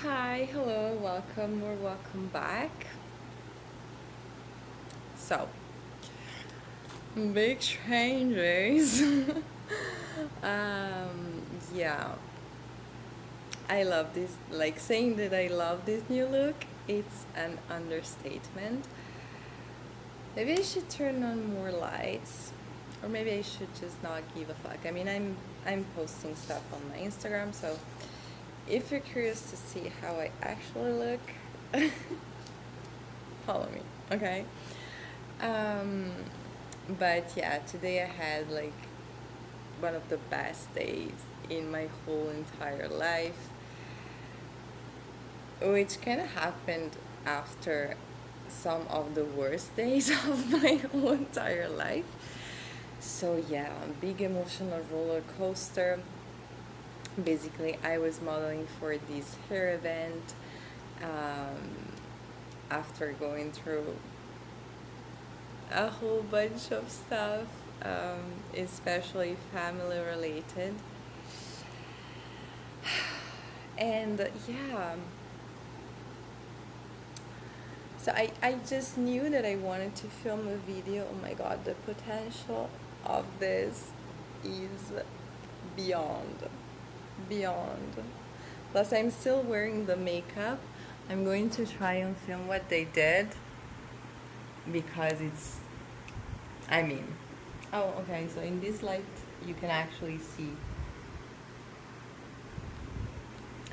Hi, hello, welcome or welcome back. So, big changes. um, yeah, I love this. Like saying that I love this new look, it's an understatement. Maybe I should turn on more lights, or maybe I should just not give a fuck. I mean, I'm posting stuff on my Instagram, so if you're curious to see how I actually look, follow me, okay? Um, but yeah, today I had like one of the best days in my whole entire life, which kind of happened after some of the worst days of my whole entire life. So yeah, big emotional roller coaster. Basically, I was modeling for this hair event after going through a whole bunch of stuff, especially family related. And yeah, so I just knew that I wanted to film a video. Oh my god, the potential of this is beyond, beyond. Plus, I'm still wearing the makeup. I'm going to try and film what they did because it's, I mean, oh, okay, so in this light, you can actually see.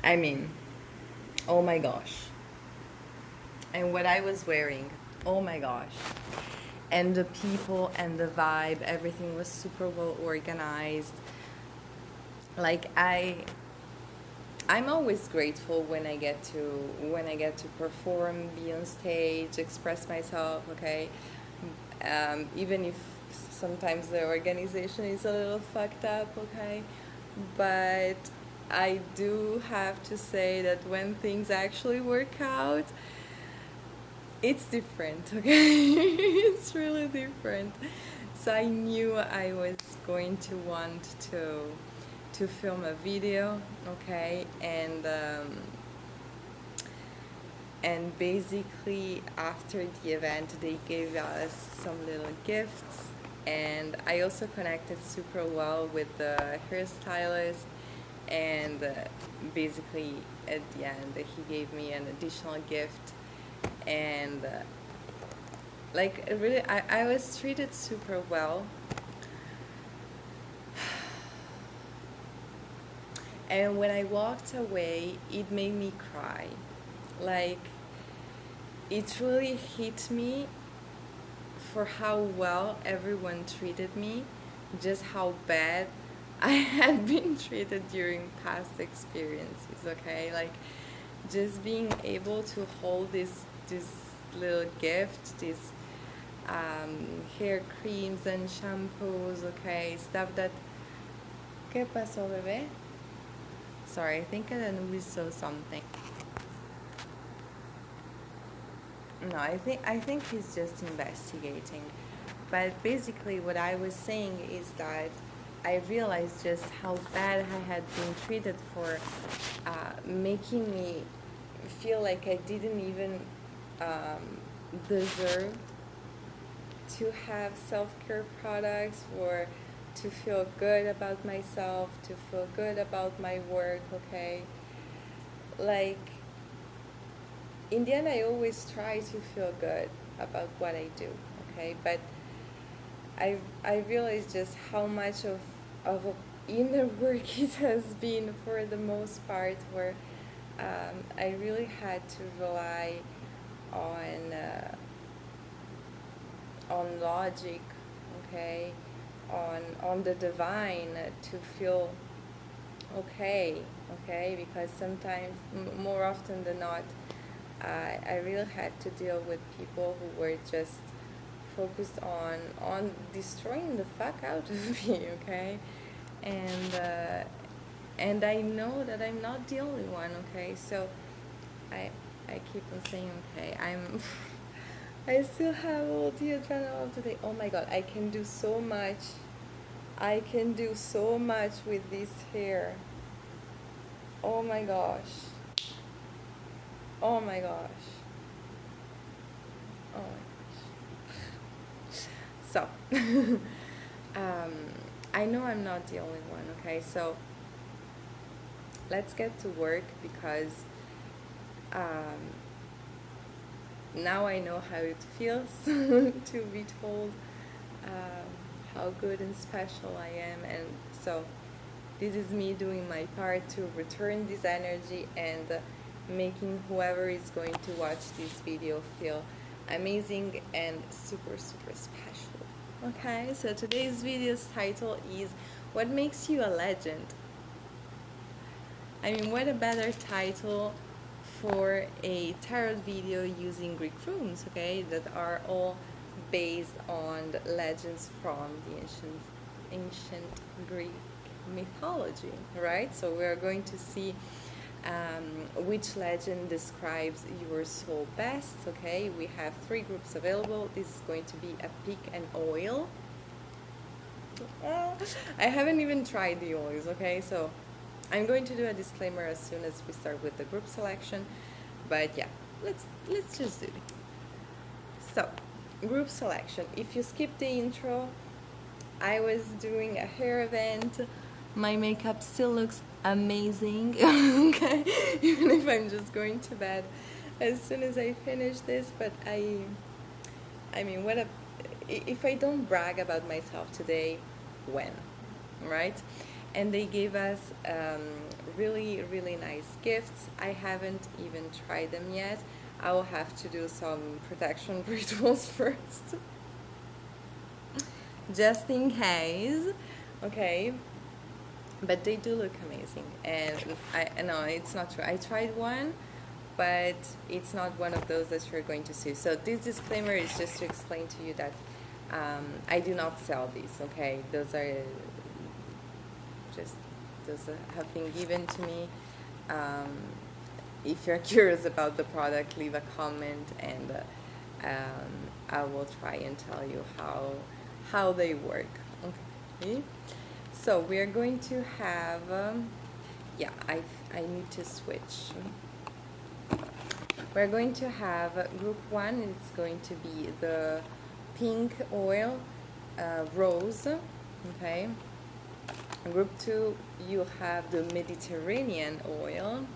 I mean, oh my gosh. And what I was wearing, oh my gosh. And the people and the vibe, everything was super well organized. Like I'm always grateful when I get to perform, be on stage, express myself, okay? Even if sometimes the organization is a little fucked up, okay? But I do have to say that when things actually work out, it's different, okay? It's really different. So I knew I was going to want to film a video, okay? And basically after the event they gave us some little gifts, and I also connected super well with the hairstylist, and basically at the end he gave me an additional gift, and like really I was treated super well. And when I walked away it made me cry. Like it really hit me for how well everyone treated me, just how bad I had been treated during past experiences, okay? Like just being able to hold this little gift, this hair creams and shampoos, okay, stuff that. ¿Qué pasó, bebé? Sorry, I think we saw something. No, I think he's just investigating. But basically, what I was saying is that I realized just how bad I had been treated for making me feel like I didn't even deserve to have self-care products, or to feel good about myself, to feel good about my work, okay? Like, in the end, I always try to feel good about what I do, okay? But I realize just how much of a inner work it has been for the most part, where I really had to rely on logic, okay, on the divine to feel okay, okay, because sometimes, more often than not, I really had to deal with people who were just focused on destroying the fuck out of me, okay, and and I know that I'm not the only one, okay, so I I keep on saying, okay, I'm I still have all the adrenaline of today. Oh my god, I can do so much. I can do so much with this hair. Oh my gosh. Oh my gosh. Oh my gosh. So, um, I know I'm not the only one, okay? So, let's get to work because um, now I know how it feels to be told how good and special I am. And so, this is me doing my part to return this energy and making whoever is going to watch this video feel amazing and super, super special. Okay, so today's video's title is What Makes You a Legend? I mean, what a better title for a tarot video using Greek runes, okay, that are all based on the legends from the ancient Greek mythology, right? So we are going to see which legend describes your soul best, okay? We have 3 groups available. This is going to be a pick and oil. I haven't even tried the oils, okay? So I'm going to do a disclaimer as soon as we start with the group selection, but yeah, let's just do it. So, group selection. If you skip the intro, I was doing a hair event. My makeup still looks amazing, okay? Even if I'm just going to bed as soon as I finish this, but I mean, if I don't brag about myself today, when, right? And they gave us really, really nice gifts. I haven't even tried them yet. I will have to do some protection rituals first, just in case, okay? But they do look amazing, and I know it's not true. I tried one, but it's not one of those that you're going to see. So this disclaimer is just to explain to you that I do not sell these, okay? Those have been given to me. If you're curious about the product, leave a comment, and I will try and tell you how they work, okay? So we are going to have, I need to switch. We're going to have group 1, it's going to be the pink oil, rose, okay? Group 2, you have the Mediterranean oil.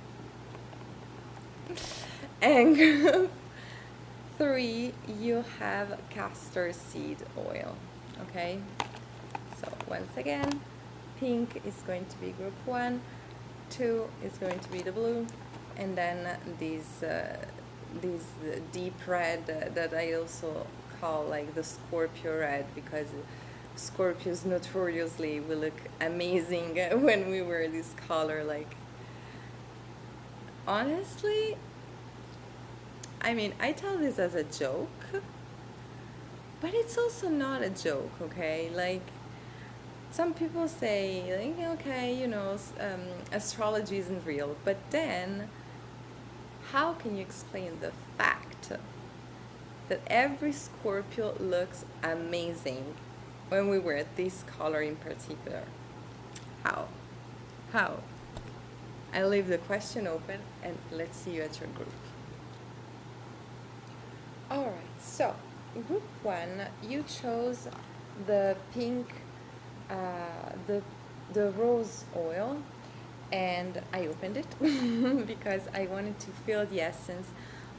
And group 3, you have castor seed oil, okay? So once again, pink is going to be group 1, 2 is going to be the blue, and then these deep red that I also call like the Scorpio red, because Scorpios notoriously will look amazing when we wear this color. Like, honestly, I mean, I tell this as a joke, but it's also not a joke, okay? Like, some people say, like, okay, you know, astrology isn't real, but then how can you explain the fact that every Scorpio looks amazing when we wear this color in particular? How? I leave the question open, and let's see you at your group. Alright, so group 1, you chose the pink, the rose oil, and I opened it because I wanted to feel the essence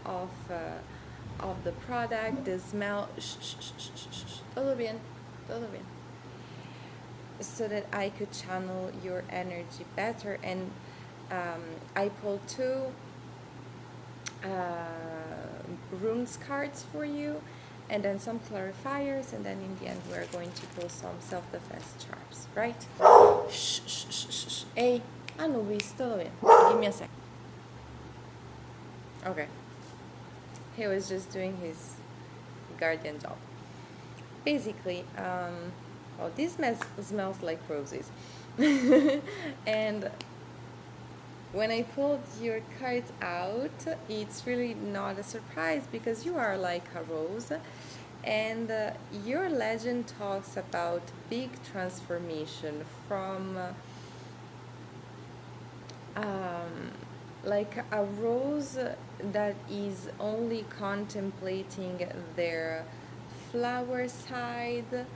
of the product, the smell. Todo bien, so that I could channel your energy better. And I pulled 2 runes cards for you, and then some clarifiers, and then in the end we're going to pull some self-defense charms, right? Shh. Hey, Anubis, todo bien. Give me a sec. Okay. He was just doing his guardian job. Basically, this smells like roses. And when I pulled your cards out, it's really not a surprise because you are like a rose, and your legend talks about big transformation from like a rose that is only contemplating their flower side,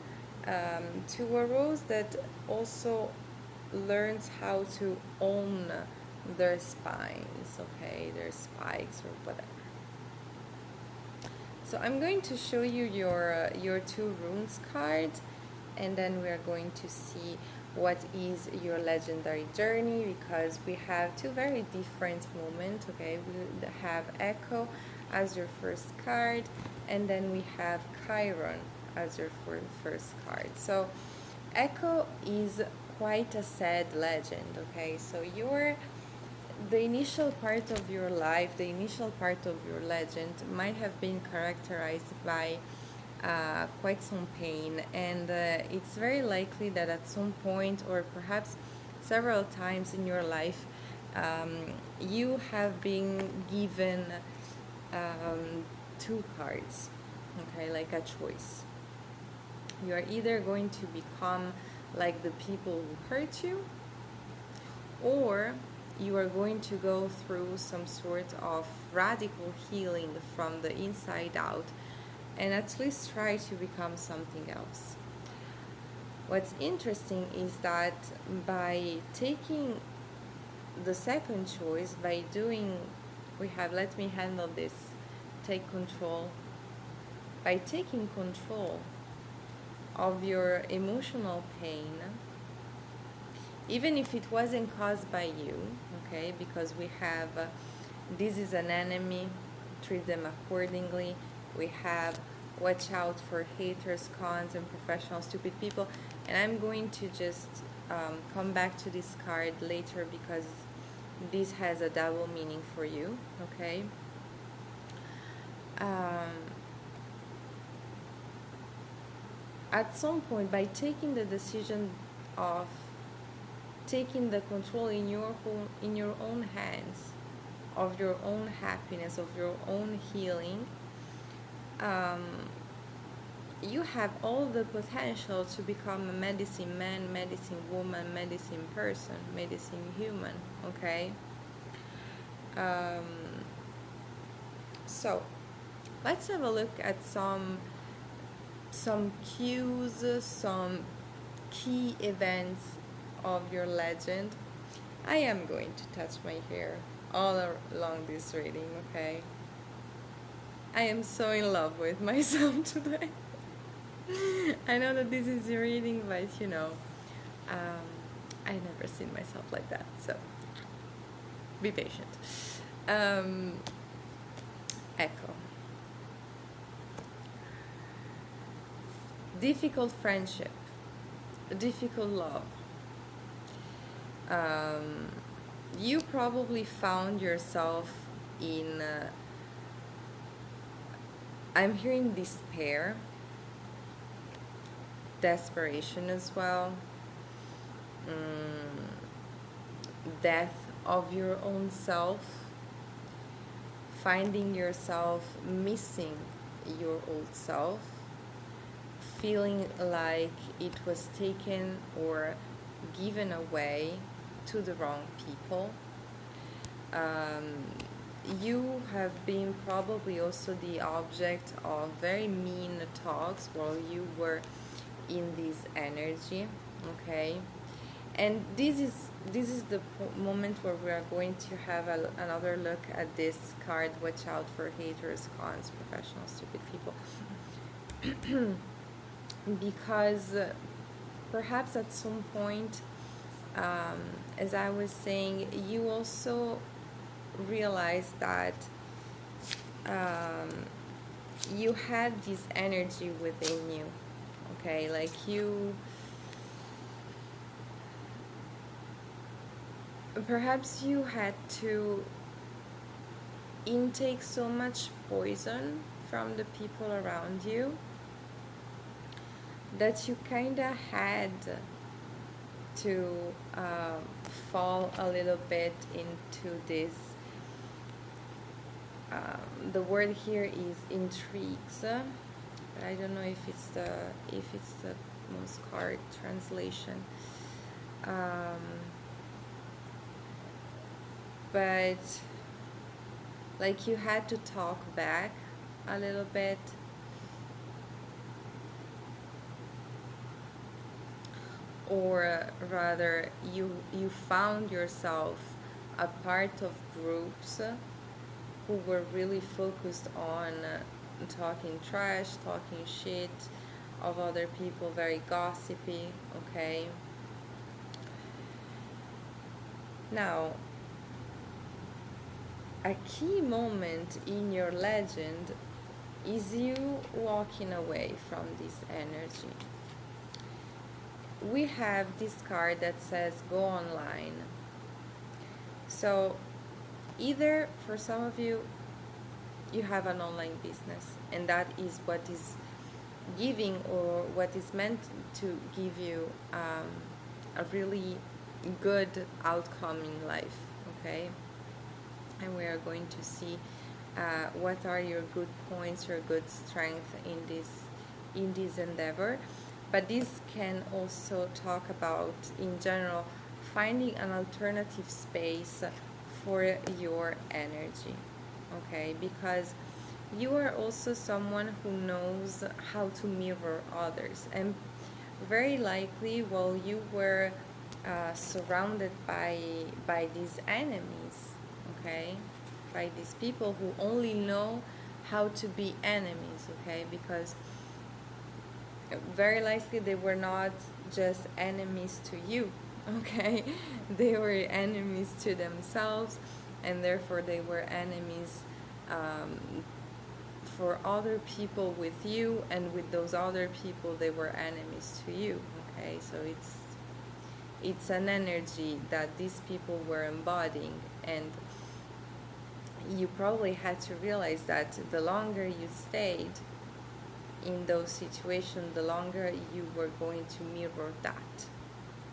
to a rose that also learns how to own their spines, okay, their spikes or whatever. So I'm going to show you your two runes card, and then we are going to see what is your legendary journey, because we have two very different moments. Okay, we have Echo as your first card, and then we have Chiron as your first card. So Echo is quite a sad legend. Okay, so you're the initial part of your life, the initial part of your legend might have been characterized by quite some pain, and it's very likely that at some point, or perhaps several times in your life, you have been given two cards, okay, like a choice. You are either going to become like the people who hurt you, or you are going to go through some sort of radical healing from the inside out and at least try to become something else. What's interesting is that by taking the second choice, by doing, we have let me handle this, take control, by taking control of your emotional pain, even if it wasn't caused by you, okay, because we have this is an enemy, treat them accordingly. We have watch out for haters, cons, and professional stupid people. And I'm going to just come back to this card later because this has a double meaning for you, okay? At some point, by taking the decision of taking the control in your own hands, of your own happiness, of your own healing, you have all the potential to become a medicine man, medicine woman, medicine person, medicine human, okay? So let's have a look at some cues, some key events of your legend. I am going to touch my hair all along this reading, okay? I am so in love with myself today. I know that this is your reading, but I never seen myself like that, so be patient. Echo. Difficult friendship, difficult love. You probably found yourself in, I'm hearing despair, desperation as well, death of your own self, finding yourself missing your old self, feeling like it was taken or given away to the wrong people. You have been probably also the object of very mean talks while you were in this energy, okay? And this is the moment where we are going to have another look at this card. Watch out for haters, cons, professional, stupid people. Because perhaps at some point, as I was saying, you also realize that you had this energy within you, okay, like perhaps you had to intake so much poison from the people around you that you kind of had to fall a little bit into this. The word here is intrigues, but I don't know if it's the most correct translation. but like you had to talk back a little bit, or rather you found yourself a part of groups who were really focused on talking trash, talking shit of other people, very gossipy, okay? Now, a key moment in your legend is you walking away from this energy. We have this card that says go online. So either for some of you, you have an online business and that is what is giving or what is meant to give you a really good outcome in life, okay? And we are going to see what are your good points, your good strength in this endeavor. But this can also talk about, in general, finding an alternative space for your energy, okay? Because you are also someone who knows how to mirror others, and very likely while you were surrounded by these enemies, okay, by these people who only know how to be enemies, okay, because very likely they were not just enemies to you, okay, they were enemies to themselves, and therefore they were enemies for other people with you, and with those other people they were enemies to you, okay? So it's an energy that these people were embodying, and you probably had to realize that the longer you stayed in those situations, the longer you were going to mirror that,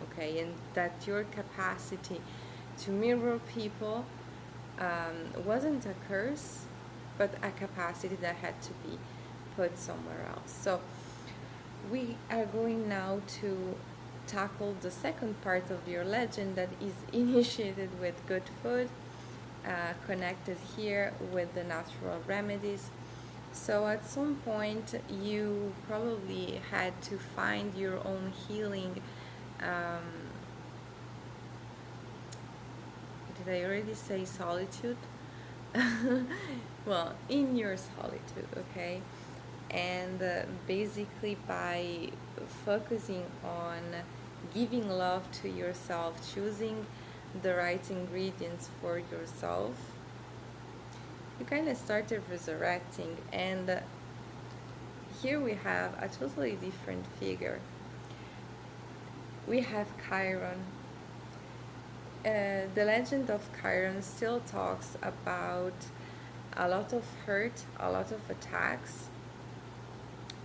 okay? And that your capacity to mirror people wasn't a curse, but a capacity that had to be put somewhere else. So we are going now to tackle the second part of your legend that is initiated with good food, connected here with the natural remedies. So at some point you probably had to find your own healing. Did I already say solitude? Well, in your solitude, okay? And basically by focusing on giving love to yourself, choosing the right ingredients for yourself, you kind of started resurrecting. And here we have a totally different figure. We have Chiron. The legend of Chiron still talks about a lot of hurt, a lot of attacks,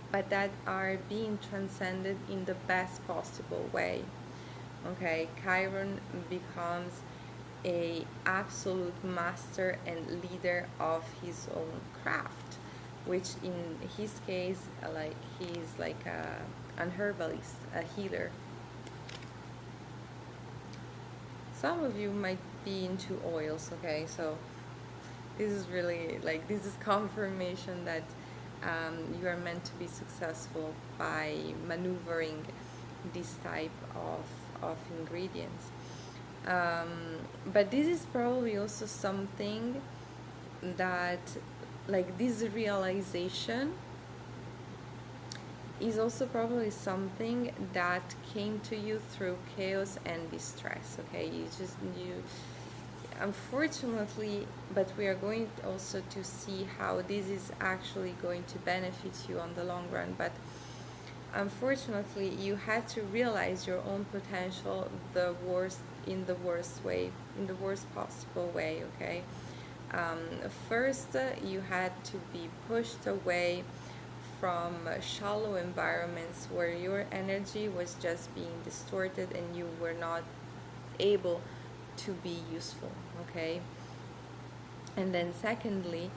but that are being transcended in the best possible way. Okay, Chiron becomes a absolute master and leader of his own craft, which in his case, like he's like an herbalist, a healer. Some of you might be into oils, okay? So this is really like, this is confirmation that you are meant to be successful by maneuvering this type of ingredients. But this is probably also something that, like, this realization is also probably something that came to you through chaos and distress, okay? You unfortunately, but we are going also to see how this is actually going to benefit you on the long run, but unfortunately you had to realize your own potential in the worst possible way, okay? First, you had to be pushed away from shallow environments where your energy was just being distorted and you were not able to be useful, okay? And then secondly,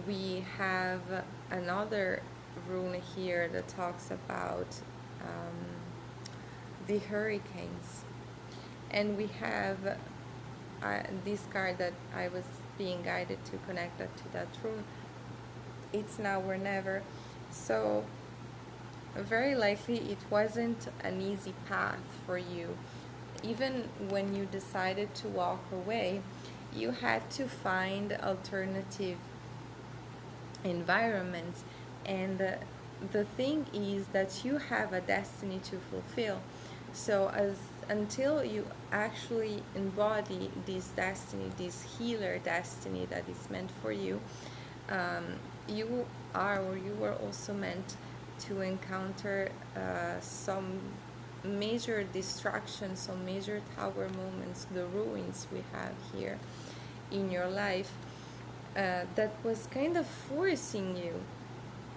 we have another rune here that talks about the hurricanes, and we have this card that I was being guided to connect that to that room, it's now or never. So very likely it wasn't an easy path for you. Even when you decided to walk away, you had to find alternative environments. And the thing is that you have a destiny to fulfill. So until you actually embody this destiny, this healer destiny that is meant for you, um, you are, or you were also meant to encounter some major distractions, some major tower moments, the ruins we have here in your life, that was kind of forcing you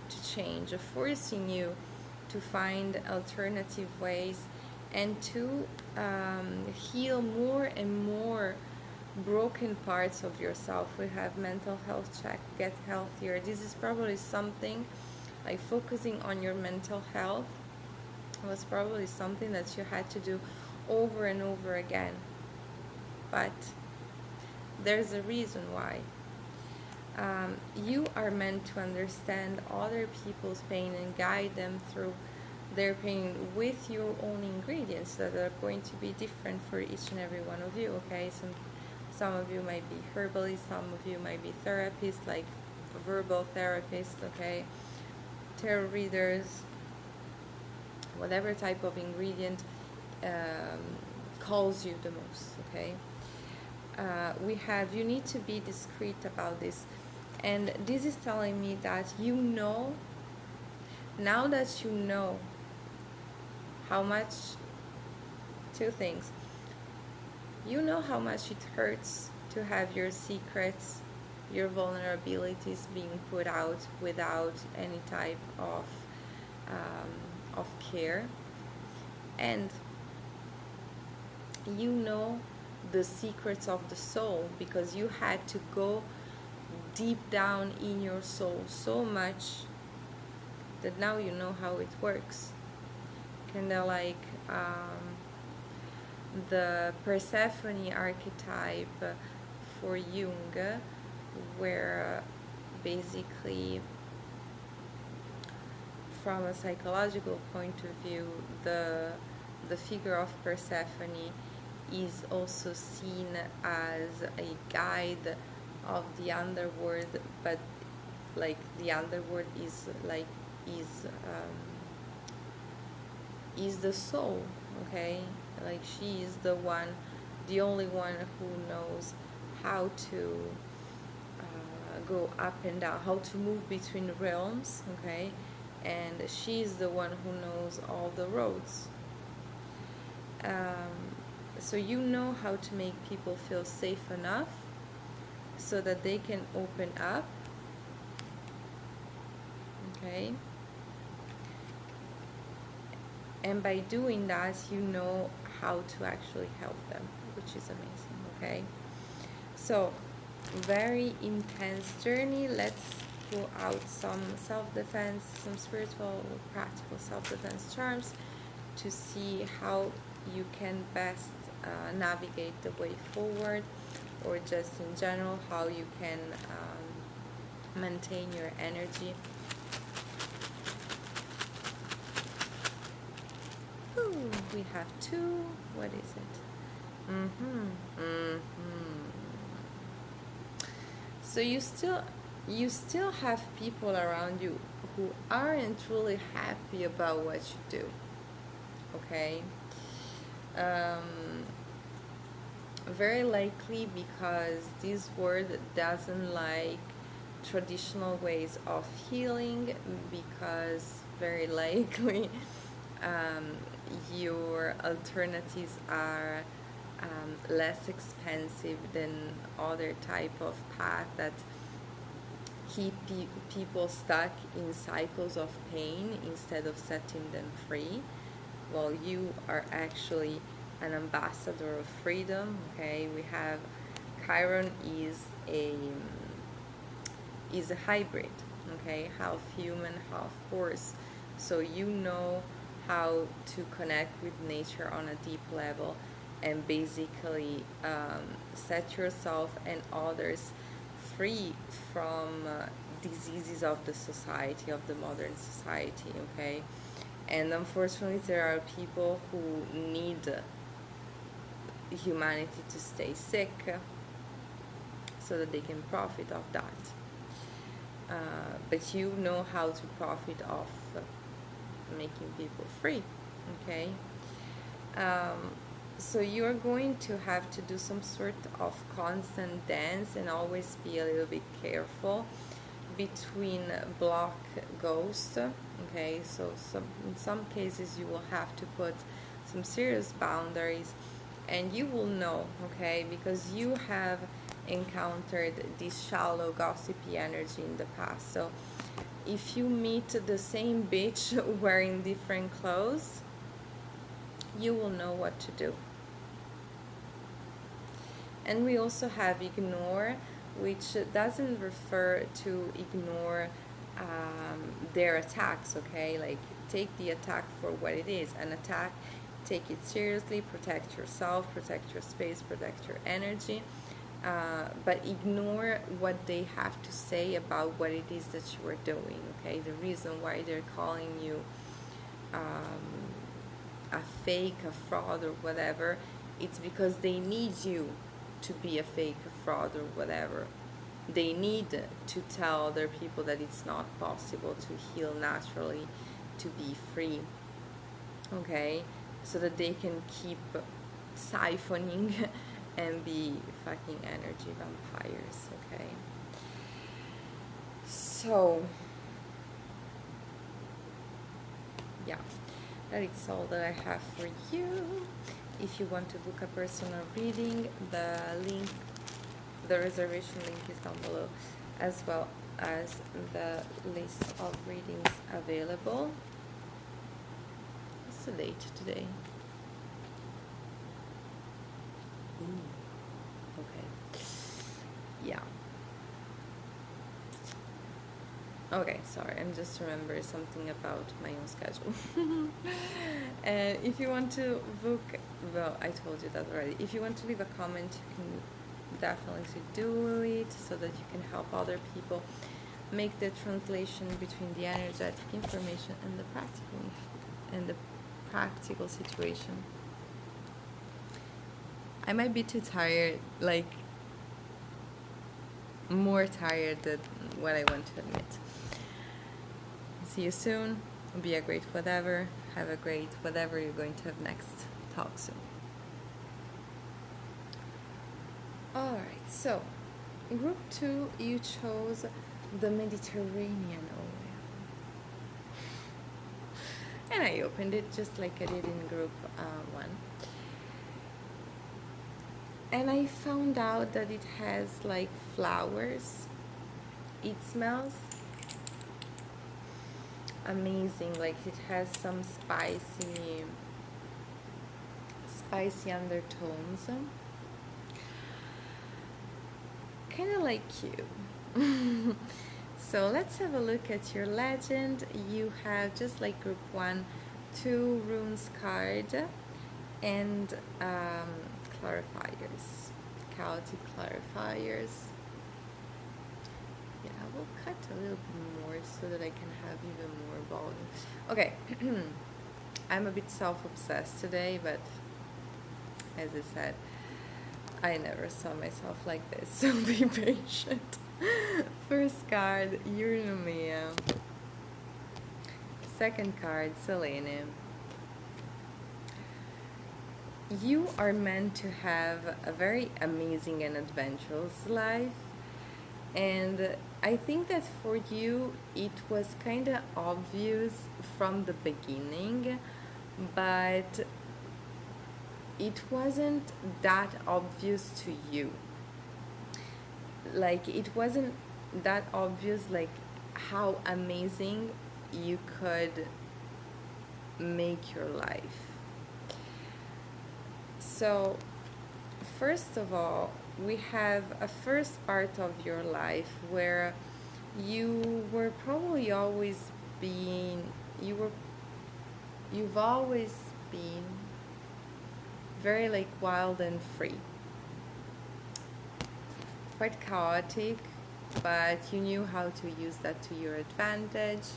to change, forcing you to find alternative ways and to heal more and more broken parts of yourself. We have mental health check, get healthier. This is probably something like focusing on your mental health was probably something that you had to do over and over again. But there's a reason why. You are meant to understand other people's pain and guide them through their pain with your own ingredients that are going to be different for each and every one of you, okay? Some of you might be herbalists, some of you might be therapists, like verbal therapists, okay? Tarot readers, whatever type of ingredient calls you the most, okay? You need to be discreet about this. And this is telling me that now that you know how much, two things. You know how much it hurts to have your secrets, your vulnerabilities being put out without any type of care. And you know the secrets of the soul because you had to go deep down in your soul so much that now you know how it works. Kind of like the Persephone archetype for Jung, where basically from a psychological point of view, the figure of Persephone is also seen as a guide of the underworld, but like the underworld is the soul, okay? Like she is the only one who knows how to go up and down, how to move between realms, okay? And she is the one who knows all the roads. So you know how to make people feel safe enough so that they can open up, okay? And by doing that, you know how to actually help them, which is amazing, okay? So, very intense journey. Let's pull out some self-defense, some spiritual, practical self-defense charms to see how you can best navigate the way forward, or just in general how you can maintain your energy. Ooh, we have two. What is it? So you still have people around you who aren't really happy about what you do, okay? Very likely because this world doesn't like traditional ways of healing, because very likely your alternatives are less expensive than other type of path that keep people stuck in cycles of pain instead of setting them free. Well, you are actually an ambassador of freedom, okay? We have Chiron is a hybrid, okay? Half human, half horse. So you know how to connect with nature on a deep level, and basically set yourself and others free from diseases of the society, of the modern society, okay? And unfortunately, there are people who need humanity to stay sick so that they can profit of that. But you know how to profit off making people free, okay? So you're going to have to do some sort of constant dance and always be a little bit careful between block ghosts, okay? So in some cases you will have to put some serious boundaries, and you will know, okay, because you have encountered this shallow gossipy energy in the past. So if you meet the same bitch wearing different clothes, you will know what to do. And we also have ignore, which doesn't refer to ignore their attacks, okay? Like, take the attack for what it is, an attack. Take it seriously, protect yourself, protect your space, protect your energy, but ignore what they have to say about what it is that you are doing, okay? The reason why they're calling you a fake, a fraud, or whatever, it's because they need you to be a fake, a fraud, or whatever. They need to tell other people that it's not possible to heal naturally, to be free, okay? So that they can keep siphoning and be fucking energy vampires, okay? So, yeah, that is all that I have for you. If you want to book a personal reading, the reservation link is down below, as well as the list of readings available. What's the date today? Ooh, okay. Yeah. Okay, sorry, I'm just remembering something about my own schedule. And if you want to book, well, I told you that already. If you want to leave a comment, you can definitely do it so that you can help other people make the translation between the energetic information and the practical situation. I might be too tired, like more tired than what I want to admit. See you soon. Be a great whatever. Have a great whatever you're going to have next. Talk soon. Alright, so group 2, you chose the Mediterranean oil. And I opened it just like I did in group 1. And I found out that it has like flowers. It smells amazing, like it has some spicy undertones, kind of like you. So let's have a look at your legend. You have, just like group 1, 2 runes card and clarifiers, chaotic clarifiers. Yeah, I will cut a little bit more so that I can have even more volume. Okay, I'm a bit self-obsessed today, but as I said, I never saw myself like this, so be patient. First card, Urania. Second card, Selene. You are meant to have a very amazing and adventurous life, and I think that for you it was kind of obvious from the beginning, but it wasn't that obvious to you. Like, it wasn't that obvious, like how amazing you could make your life. So first of all, we have a first part of your life where you were probably always being, you've always been very like wild and free, quite chaotic, but you knew how to use that to your advantage,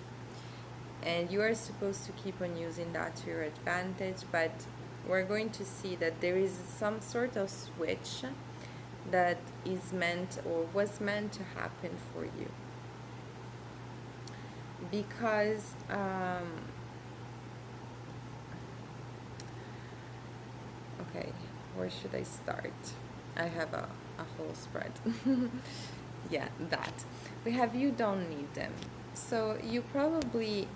and you are supposed to keep on using that to your advantage. But we're going to see that there is some sort of switch that is meant or was meant to happen for you, because okay, where should I start? I have a whole spread. Yeah, that we have, you don't need them. So you probably,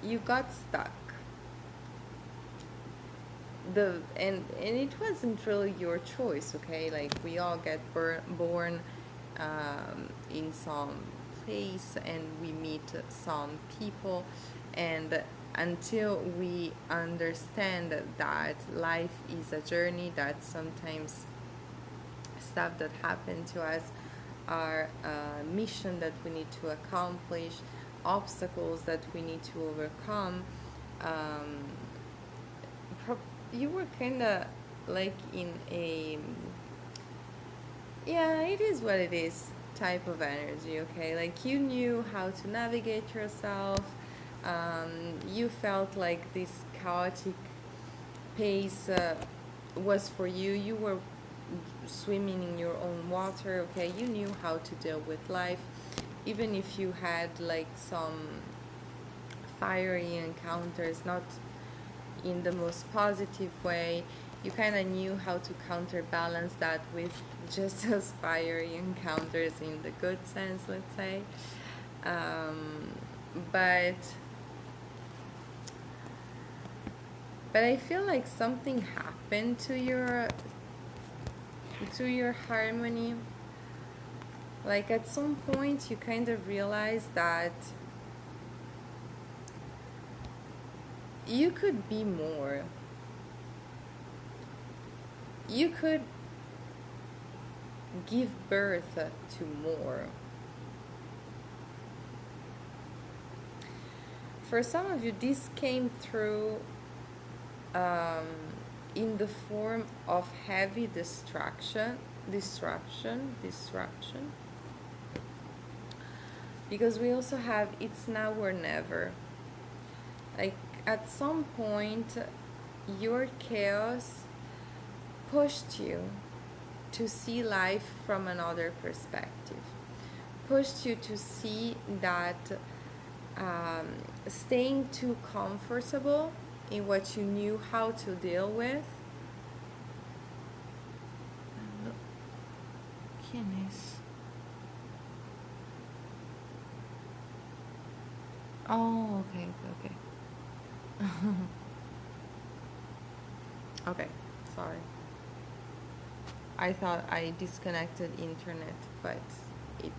you got stuck, and it wasn't really your choice, okay? Like, we all get born in some place, and we meet some people, and until we understand that life is a journey, that sometimes stuff that happen to us are a mission that we need to accomplish, obstacles that we need to overcome. um, you were kind of like in a, yeah, it is what it is type of energy, okay? Like, you knew how to navigate yourself. You felt like this chaotic pace was for you. You were swimming in your own water, okay? You knew how to deal with life, even if you had like some fiery encounters, not in the most positive way. You kind of knew how to counterbalance that with just as fiery encounters in the good sense, let's say. Um, but but I feel like something happened to your harmony. Like, at some point you kind of realized that you could be more. You could give birth to more. For some of you, this came through in the form of heavy disruption, because we also have it's now or never. Like, at some point, your chaos pushed you to see life from another perspective, pushed you to see that staying too comfortable in what you knew how to deal with. ¿Quién es? Oh, okay. Okay, sorry. I thought I disconnected internet, but it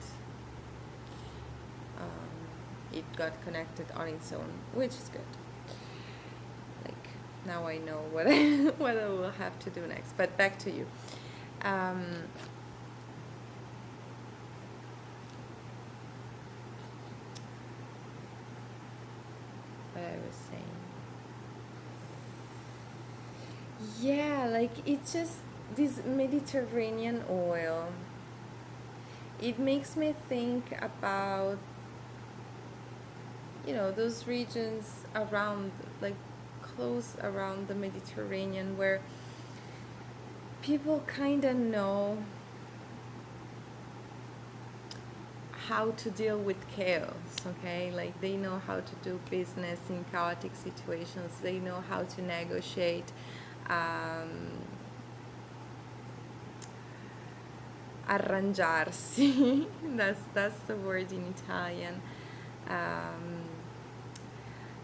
it got connected on its own, which is good. Like, now I know what what I will have to do next. But back to you. What I was saying. Yeah, like, it's just this Mediterranean oil. It makes me think about, those regions around, like, close around the Mediterranean, where people kind of know how to deal with chaos, okay? Like, they know how to do business in chaotic situations. They know how to negotiate. Arrangiarsi. that's the word in Italian.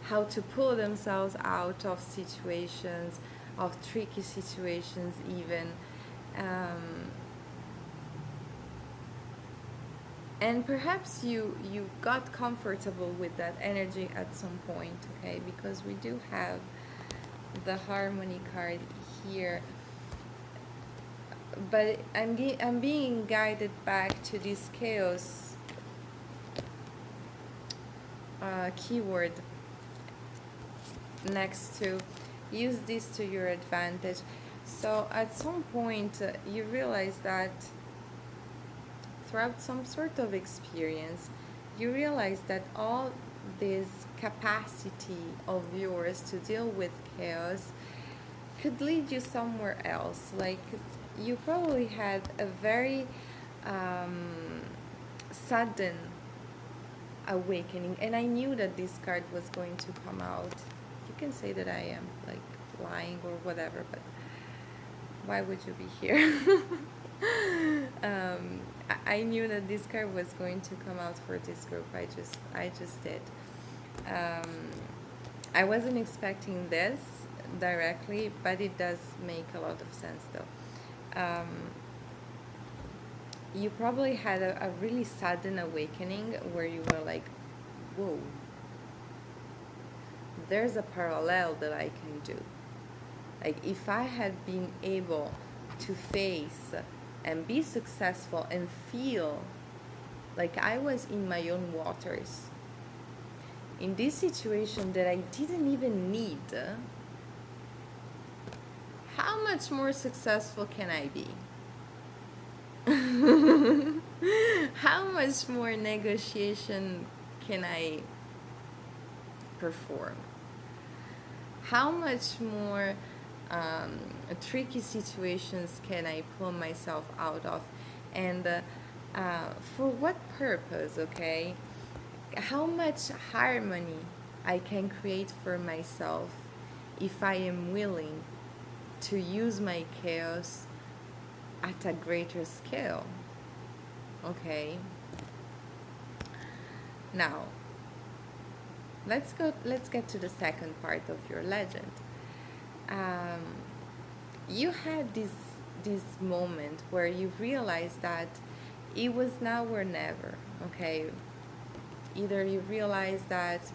How to pull themselves out of situations, of tricky situations even. And perhaps you got comfortable with that energy at some point, okay? Because we do have the harmony card here. But I'm being guided back to this chaos keyword next to use this to your advantage. So at some point, you realize that throughout some sort of experience, you realize that all this capacity of yours to deal with chaos could lead you somewhere else. Like, you probably had a very sudden awakening, and I knew that this card was going to come out. You can say that I am like lying or whatever, but why would you be here? I knew that this card was going to come out for this group. I just did. I wasn't expecting this directly, but it does make a lot of sense though. You probably had a really sudden awakening where you were like, whoa, there's a parallel that I can do. Like, if I had been able to face and be successful and feel like I was in my own waters, in this situation that I didn't even need, how much more successful can I be? How much more negotiation can I perform? How much more tricky situations can I pull myself out of? And for what purpose, okay? How much harmony I can create for myself if I am willing to use my chaos at a greater scale. Okay. Now, let's get to the second part of your legend. You had this moment where you realized that it was now or never. Okay. Either you realized that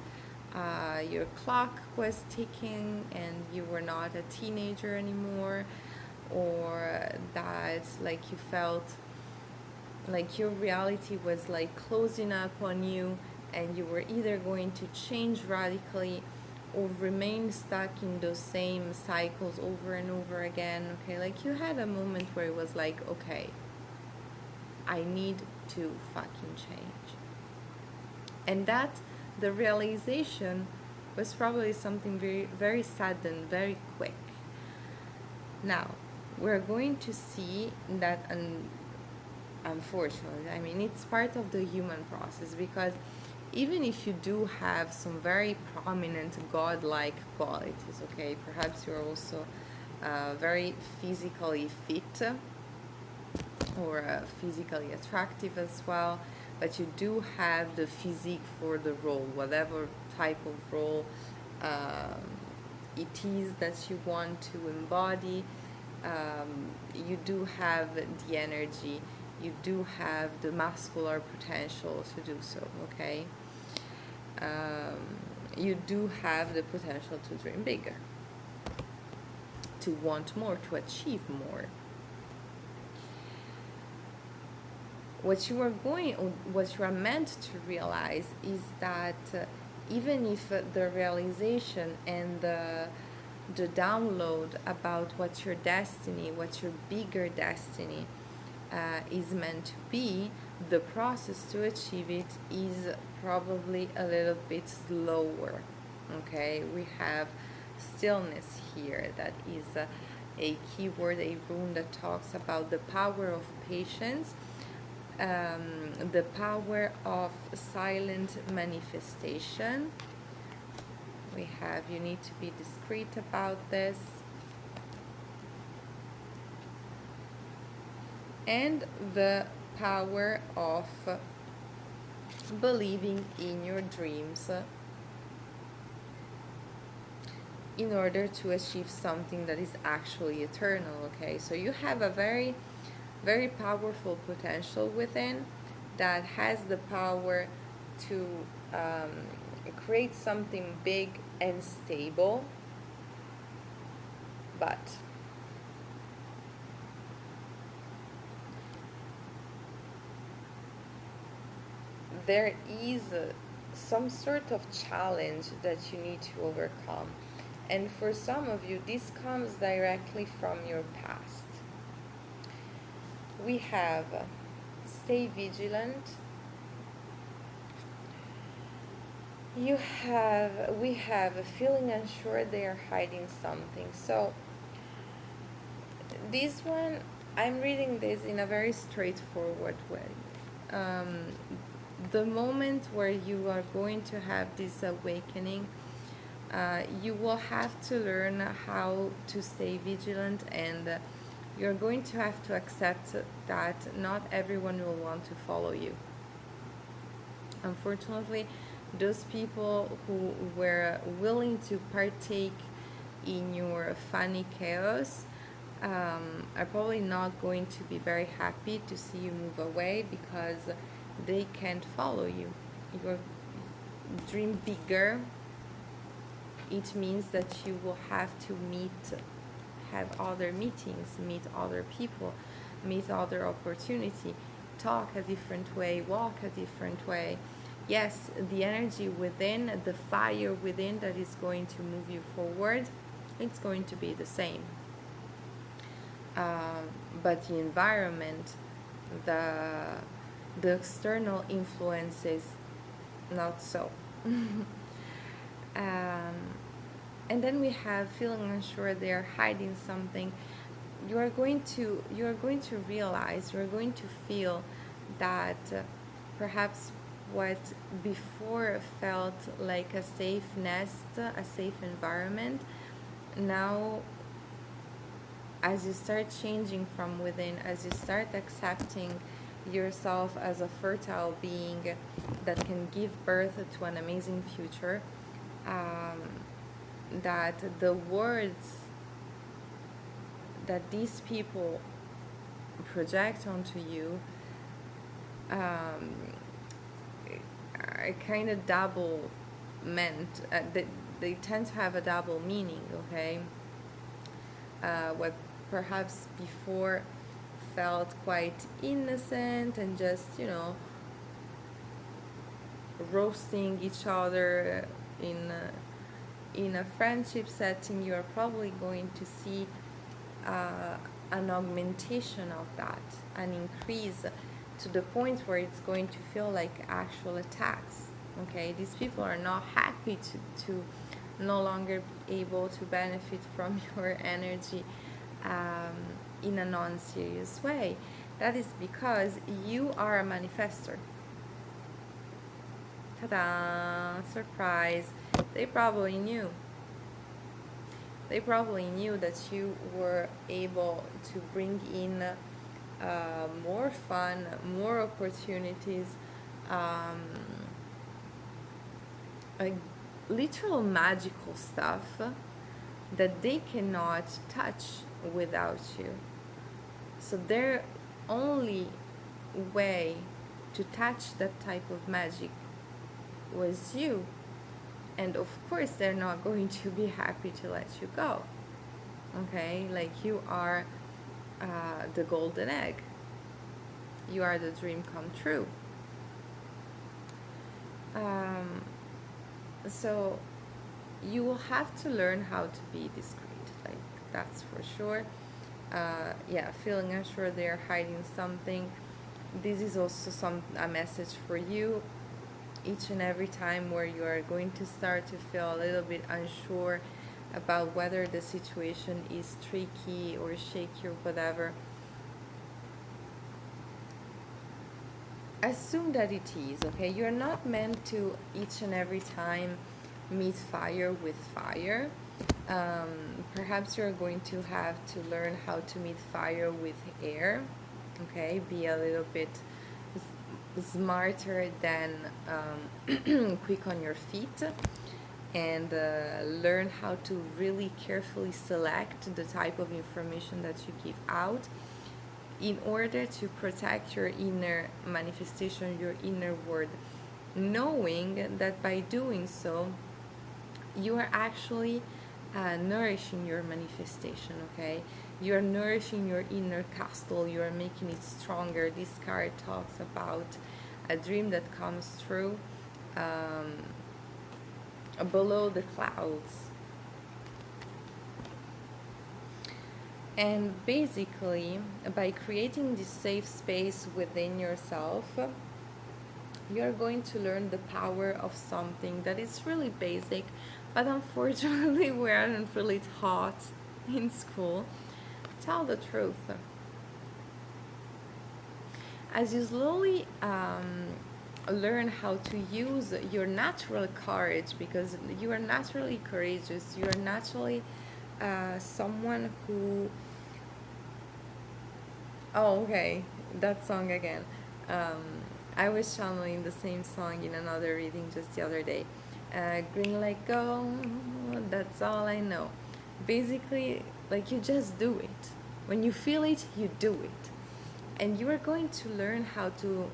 your clock was ticking and you were not a teenager anymore, or that like you felt like your reality was like closing up on you and you were either going to change radically or remain stuck in those same cycles over and over again. Okay, like you had a moment where it was like, okay, I need to fucking change. And that the realization was probably something very, very sudden, very quick. Now, we're going to see that, unfortunately, I mean, it's part of the human process, because even if you do have some very prominent godlike qualities, okay, perhaps you're also very physically fit or physically attractive as well, but you do have the physique for the role, whatever type of role it is that you want to embody. You do have the energy, you do have the muscular potential to do so, okay? You do have the potential to dream bigger, to want more, to achieve more. What you are meant to realize is that even if the realization and the download about what your destiny, what your bigger destiny is meant to be, the process to achieve it is probably a little bit slower. Okay, we have stillness here. That is a keyword, a rune that talks about the power of patience, the power of silent manifestation. We have, you need to be discreet about this, and the power of believing in your dreams in order to achieve something that is actually eternal. Okay, so you have a very, very powerful potential within that has the power to create something big and stable, but there is some sort of challenge that you need to overcome. And for some of you, this comes directly from your past. We have stay vigilant. We have a feeling unsure they are hiding something. So this one, I'm reading this in a very straightforward way. Um, the moment where you are going to have this awakening, you will have to learn how to stay vigilant, and you're going to have to accept that not everyone will want to follow you. Unfortunately, those people who were willing to partake in your funny chaos are probably not going to be very happy to see you move away, because they can't follow you. Your dream bigger. It means that you will have to have other meetings, meet other people, meet other opportunity, talk a different way, walk a different way. Yes, the energy within, the fire within that is going to move you forward, it's going to be the same. But the environment, the external influences, not so. And then we have feeling unsure they are hiding something. You are going to realize, you are going to feel that perhaps what before felt like a safe nest, a safe environment, now as you start changing from within, as you start accepting yourself as a fertile being that can give birth to an amazing future, that the words that these people project onto you are kind of double meant. They tend to have a double meaning, okay? What perhaps before felt quite innocent and just, roasting each other in a friendship setting, you are probably going to see an augmentation of that, an increase to the point where it's going to feel like actual attacks. Okay, these people are not happy to no longer be able to benefit from your energy in a non-serious way. That is because you are a manifester. Ta-da! Surprise! They probably knew. They probably knew that you were able to bring in more fun, more opportunities, like literal magical stuff that they cannot touch without you. So their only way to touch that type of magic was you. And of course they're not going to be happy to let you go. Okay, like you are the golden egg. You are the dream come true. So you will have to learn how to be discreet, like that's for sure. Feeling unsure they're hiding something. This is also a message for you each and every time where you are going to start to feel a little bit unsure about whether the situation is tricky or shaky or whatever. Assume that it is, okay? You're not meant to each and every time meet fire with fire. Perhaps you're going to have to learn how to meet fire with air, okay? Be a little bit smarter than quick on your feet, and learn how to really carefully select the type of information that you give out in order to protect your inner manifestation, your inner word, knowing that by doing so you are actually nourishing your manifestation, okay? You're nourishing your inner castle, you're making it stronger. This card talks about a dream that comes true below the clouds. And basically, by creating this safe space within yourself, you're going to learn the power of something that is really basic, but unfortunately, we aren't really taught in school. Tell the truth. As you slowly learn how to use your natural courage, because you are naturally courageous, you are naturally someone who. Oh, okay, that song again. Um, I was channeling the same song in another reading just the other day. Green light go, that's all I know. Basically, like you just do it. When you feel it, you do it. And you are going to learn how to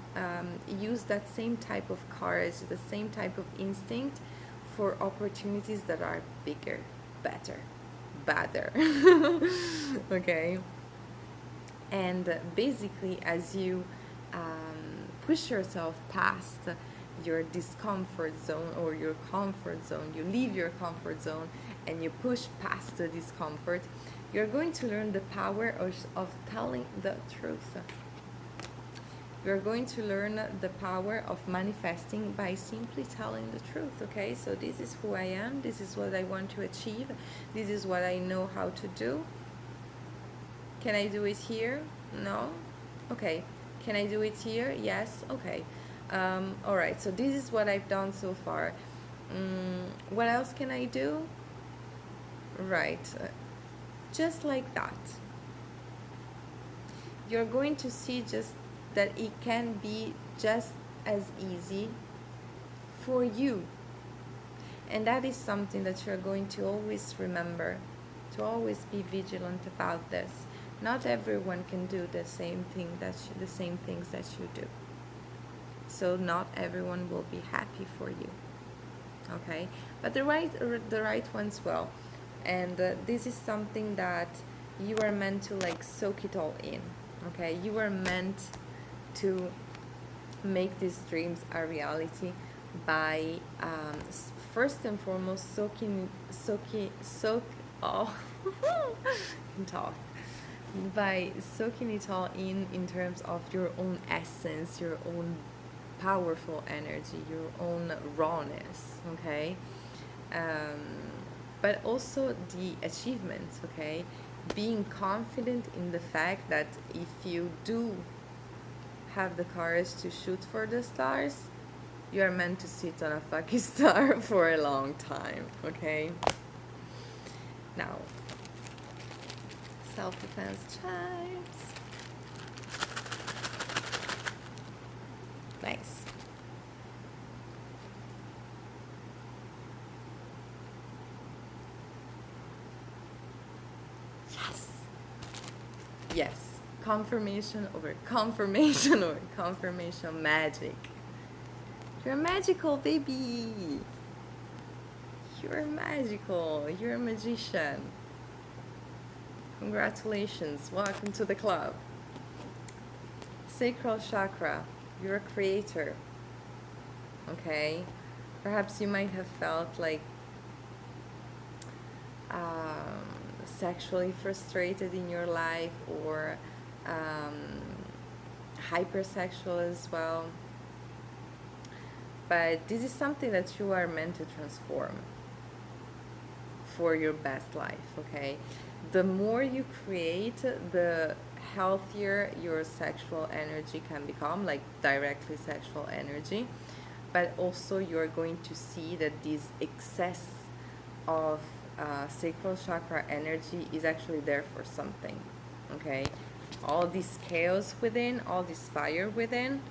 use that same type of courage, the same type of instinct for opportunities that are bigger, better, badder. Okay? And basically, as you push yourself past your discomfort zone or your comfort zone, you leave your comfort zone and you push past the discomfort, you're going to learn the power of telling the truth. You're going to learn the power of manifesting by simply telling the truth, okay? So this is who I am, this is what I want to achieve, this is what I know how to do. Can I do it here? No? Okay. Can I do it here? Yes? Okay. All right, so this is what I've done so far. What else can I do? Right. Just like that. You're going to see just that it can be just as easy for you. And that is something that you're going to always remember, to always be vigilant about this. Not everyone can do the same things that you do. So not everyone will be happy for you. Okay? But the right ones will. And this is something that you are meant to like soak it all in. Okay? You are meant to make these dreams a reality by first and foremost soak oh can talk, by soaking it all in terms of your own essence, your own powerful energy, your own rawness, okay? But also the achievements, okay? Being confident in the fact that if you do have the courage to shoot for the stars, you are meant to sit on a fucking star for a long time, okay? Now, self-defense chimes. Nice. Yes. Yes. Confirmation over confirmation over confirmation magic. You're magical, baby. You're magical. You're a magician. Congratulations. Welcome to the club. Sacral chakra. You're a creator. Okay? Perhaps you might have felt like sexually frustrated in your life, or hypersexual as well. But this is something that you are meant to transform for your best life, okay? The more you create, the healthier your sexual energy can become, like directly sexual energy. But also you're going to see that this excess of sacral chakra energy is actually there for something, okay? All this chaos within, all this fire within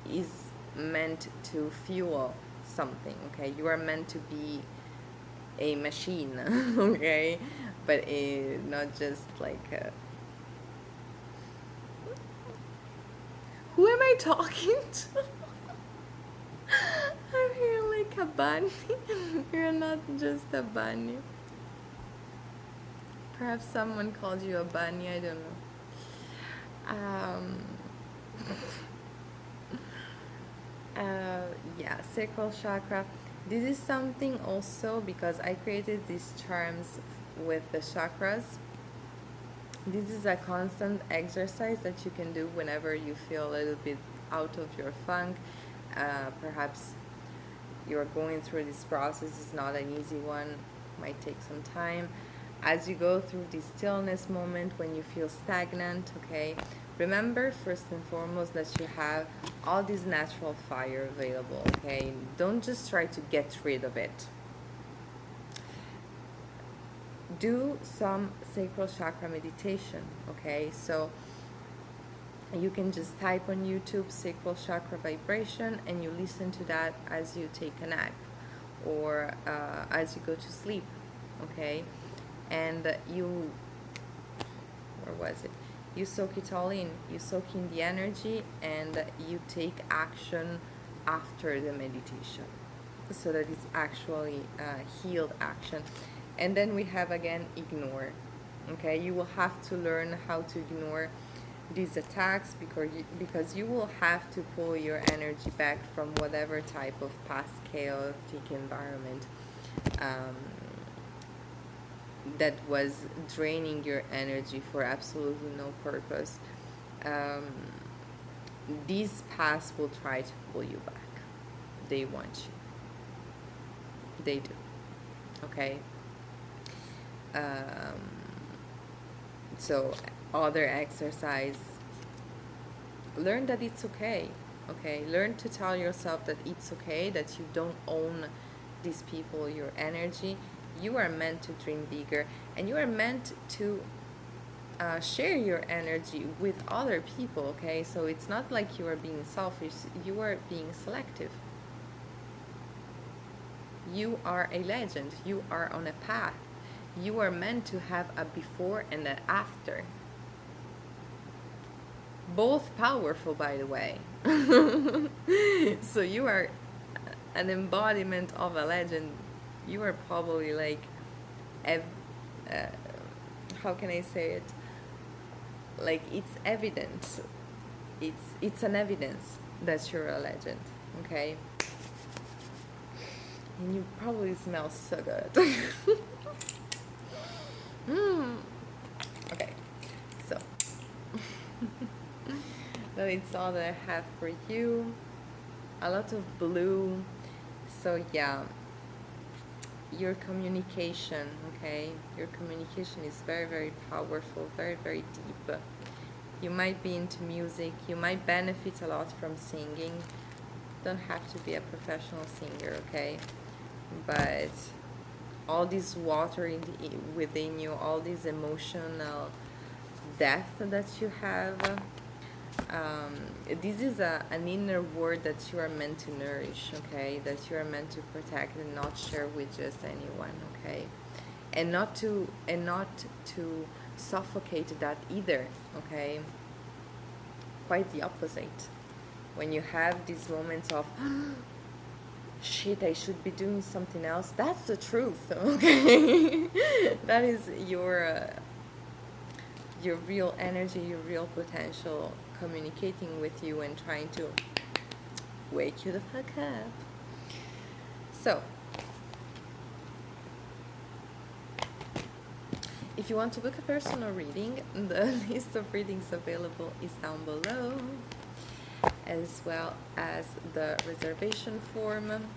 is meant to fuel something, okay? You are meant to be a machine, okay? But not just like a... Who am I talking to? I'm here like a bunny. You're not just a bunny. Perhaps someone called you a bunny, I don't know. Yeah, sacral chakra. This is something also because I created these charms with the chakras. This is a constant exercise that you can do whenever you feel a little bit out of your funk. Perhaps you're going through this process. It's not an easy one, might take some time. As you go through this stillness moment when you feel stagnant, okay, remember first and foremost that you have all this natural fire available, okay? Don't just try to get rid of it. Do some sacral chakra meditation, okay? So you can just type on YouTube sacral chakra vibration and you listen to that as you take a nap or as you go to sleep, okay? And where was it? You soak it all in. You soak in the energy and you take action after the meditation so that it's actually healed action. And then we have again ignore, okay? You will have to learn how to ignore these attacks because you will have to pull your energy back from whatever type of past chaotic environment that was draining your energy for absolutely no purpose. These pasts will try to pull you back. They want you. They do. Okay? So other exercise, learn that it's okay. Okay? Learn to tell yourself that it's okay, that you don't own these people, your energy. You are meant to dream bigger, and you are meant to share your energy with other people, okay? So it's not like you are being selfish, you are being selective. You are a legend, you are on a path. You are meant to have a before and an after. Both powerful, by the way. So you are an embodiment of a legend. You are probably like, how can I say it? Like it's evident. It's an evidence that you're a legend, okay? And you probably smell so good. Okay, so that is all that I have for you. A lot of blue. So yeah, your communication, okay? Your communication is very, very powerful, very, very deep. You might be into music. You might benefit a lot from singing. Don't have to be a professional singer, okay? But all this water within you, all this emotional depth that you have, this is an inner world that you are meant to nourish, okay? That you are meant to protect and not share with just anyone, okay? And not to suffocate that either, okay? Quite the opposite. When you have these moments of shit, I should be doing something else, that's the truth, okay? That is your real energy, your real potential communicating with you and trying to wake you the fuck up. So, if you want to book a personal reading, the list of readings available is down below, as well as the reservation form.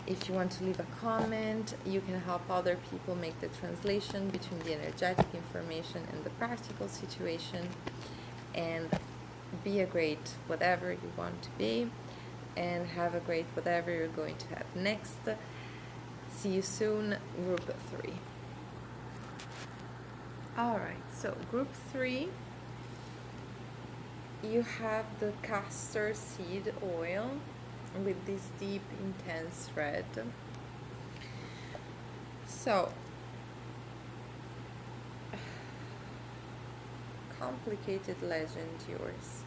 If you want to leave a comment, you can help other people make the translation between the energetic information and the practical situation, and be a great whatever you want to be, and have a great whatever you're going to have next. See you soon, group 3. Alright, so group 3, you have the castor seed oil with this deep, intense red. So, complicated legend yours.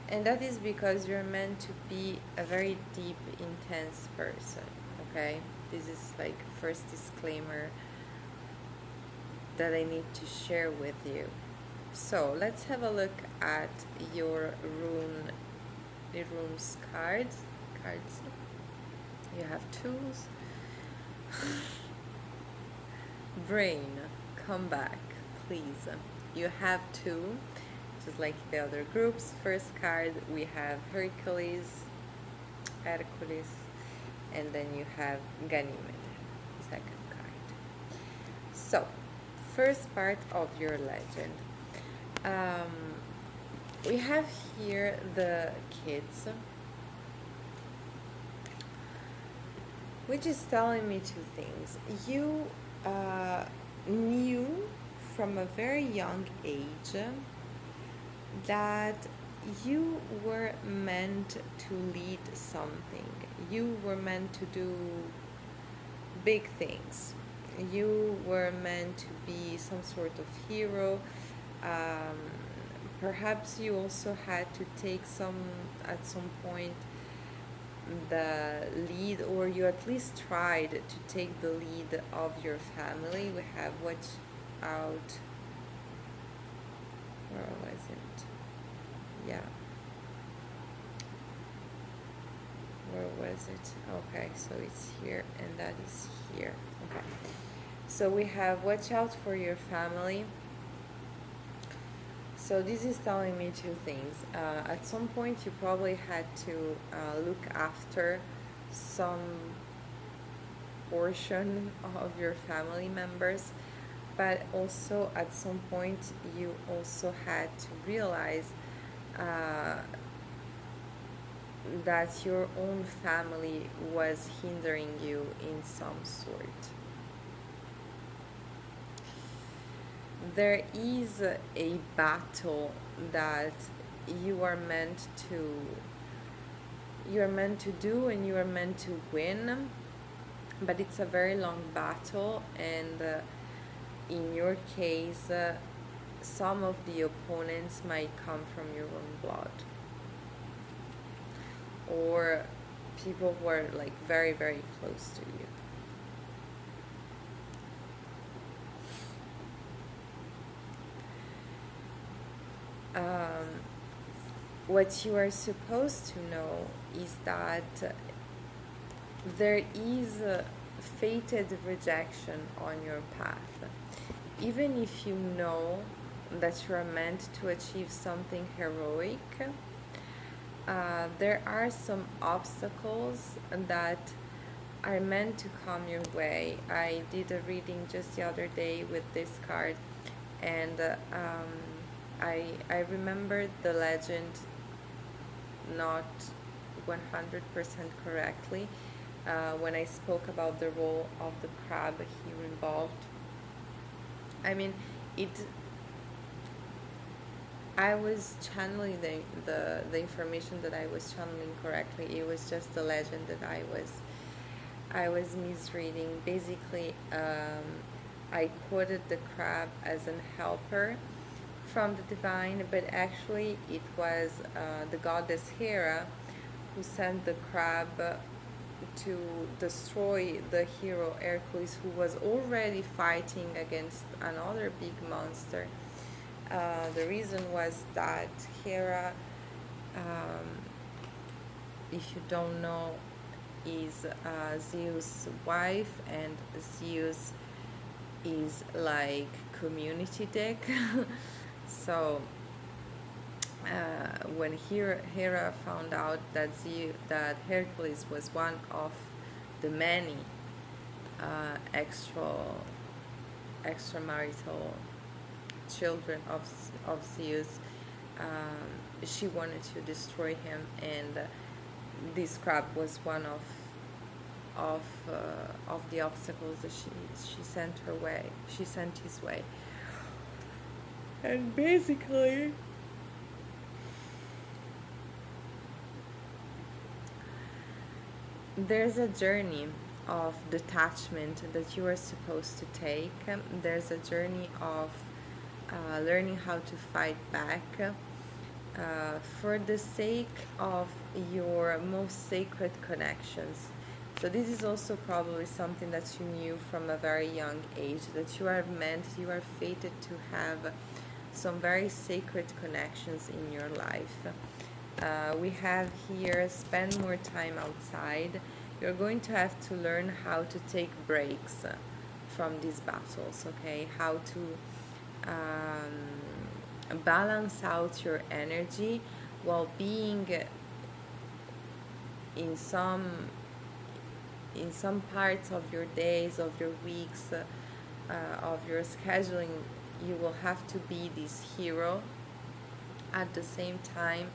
And that is because you're meant to be a very deep, intense person, okay? This is like first disclaimer that I need to share with you. So, let's have a look at your runes cards. You have tools. Brain, come back, please. You have two, just like the other groups. First card, we have Hercules, and then you have Ganymede, second card. So, first part of your legend. We have here the kids, which is telling me two things. You knew from a very young age that you were meant to lead something. You were meant to do big things. You were meant to be some sort of hero. Perhaps you also had to take at some point, the lead, or you at least tried to take the lead of your family. We have watch out. Where was it? Yeah. Where was it? Okay, so it's here and that is here. Okay. So we have watch out for your family. So this is telling me two things. At some point you probably had to look after some portion of your family members, but also at some point you also had to realize that your own family was hindering you in some sort. There is a battle that you are meant to do, and you are meant to win, but it's a very long battle, and in your case some of the opponents might come from your own blood, or people who are like very, very close to you. What you are supposed to know is that there is a fated rejection on your path. Even if you know that you are meant to achieve something heroic, there are some obstacles that are meant to come your way. I did a reading just the other day with this card, and I remembered the legend not 100% correctly when I spoke about the role of the crab here involved. I mean, I was channeling the information that I was channeling correctly. It was just the legend that I was misreading. Basically, I quoted the crab as an helper from the divine, but actually it was the goddess Hera who sent the crab to destroy the hero Hercules, who was already fighting against another big monster. The reason was that Hera, if you don't know, is Zeus' wife, and Zeus is like community dick. So when Hera found out that Hercules was one of the many extramarital children of Zeus, she wanted to destroy him, and this crab was one of the obstacles that she sent her way. She sent his way. And basically, there's a journey of detachment that you are supposed to take. There's a journey of learning how to fight back for the sake of your most sacred connections. So this is also probably something that you knew from a very young age, that you are fated to have some very sacred connections in your life. We have here, spend more time outside. you're going to have to learn how to take breaks from these battles, okay? How to balance out your energy while being in some in some parts of your days, of your weeks, of your scheduling. You will have to be this hero. At the same time,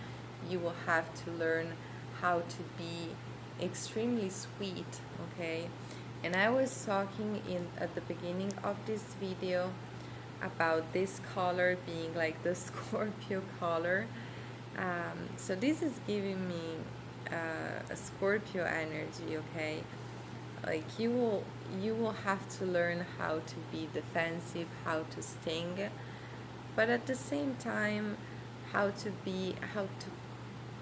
you will have to learn how to be extremely sweet, okay? And I was talking in at the beginning of this video about this color being like the Scorpio color. So this is giving me a Scorpio energy, okay? Like you will have to learn how to be defensive, how to sting, but at the same time how to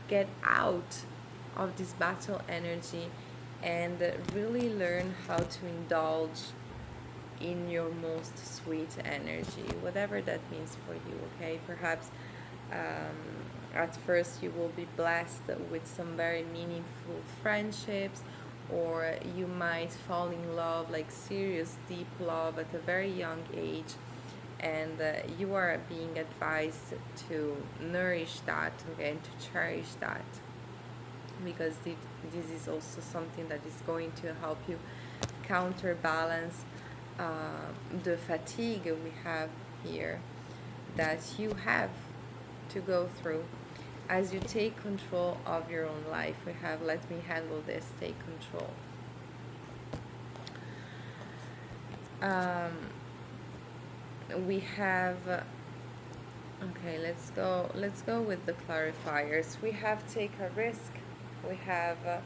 get out of this battle energy and really learn how to indulge in your most sweet energy, whatever that means for you, okay? Perhaps at first you will be blessed with some very meaningful friendships, or you might fall in love, like serious deep love, at a very young age, and you are being advised to nourish that, okay, and to cherish that, because this is also something that is going to help you counterbalance the fatigue we have here, that you have to go through as you take control of your own life. We have let me handle this, take control. We have okay, let's go with the clarifiers. We have take a risk, we have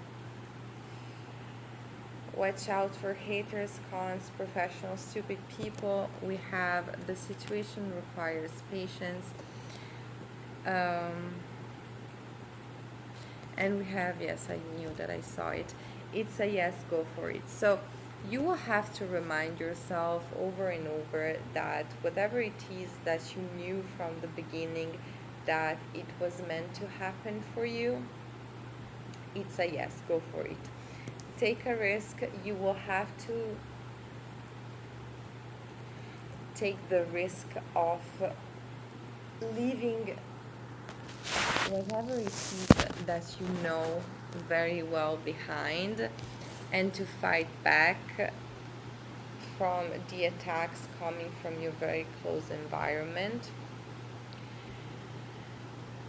watch out for haters, cons, professional, stupid people. We have the situation requires patience. And we have, yes, I knew that, I saw it. It's a yes, go for it. So you will have to remind yourself over and over that whatever it is that you knew from the beginning that it was meant to happen for you, it's a yes, go for it. Take a risk. You will have to take the risk of leaving whatever it is that you know very well behind, and to fight back from the attacks coming from your very close environment.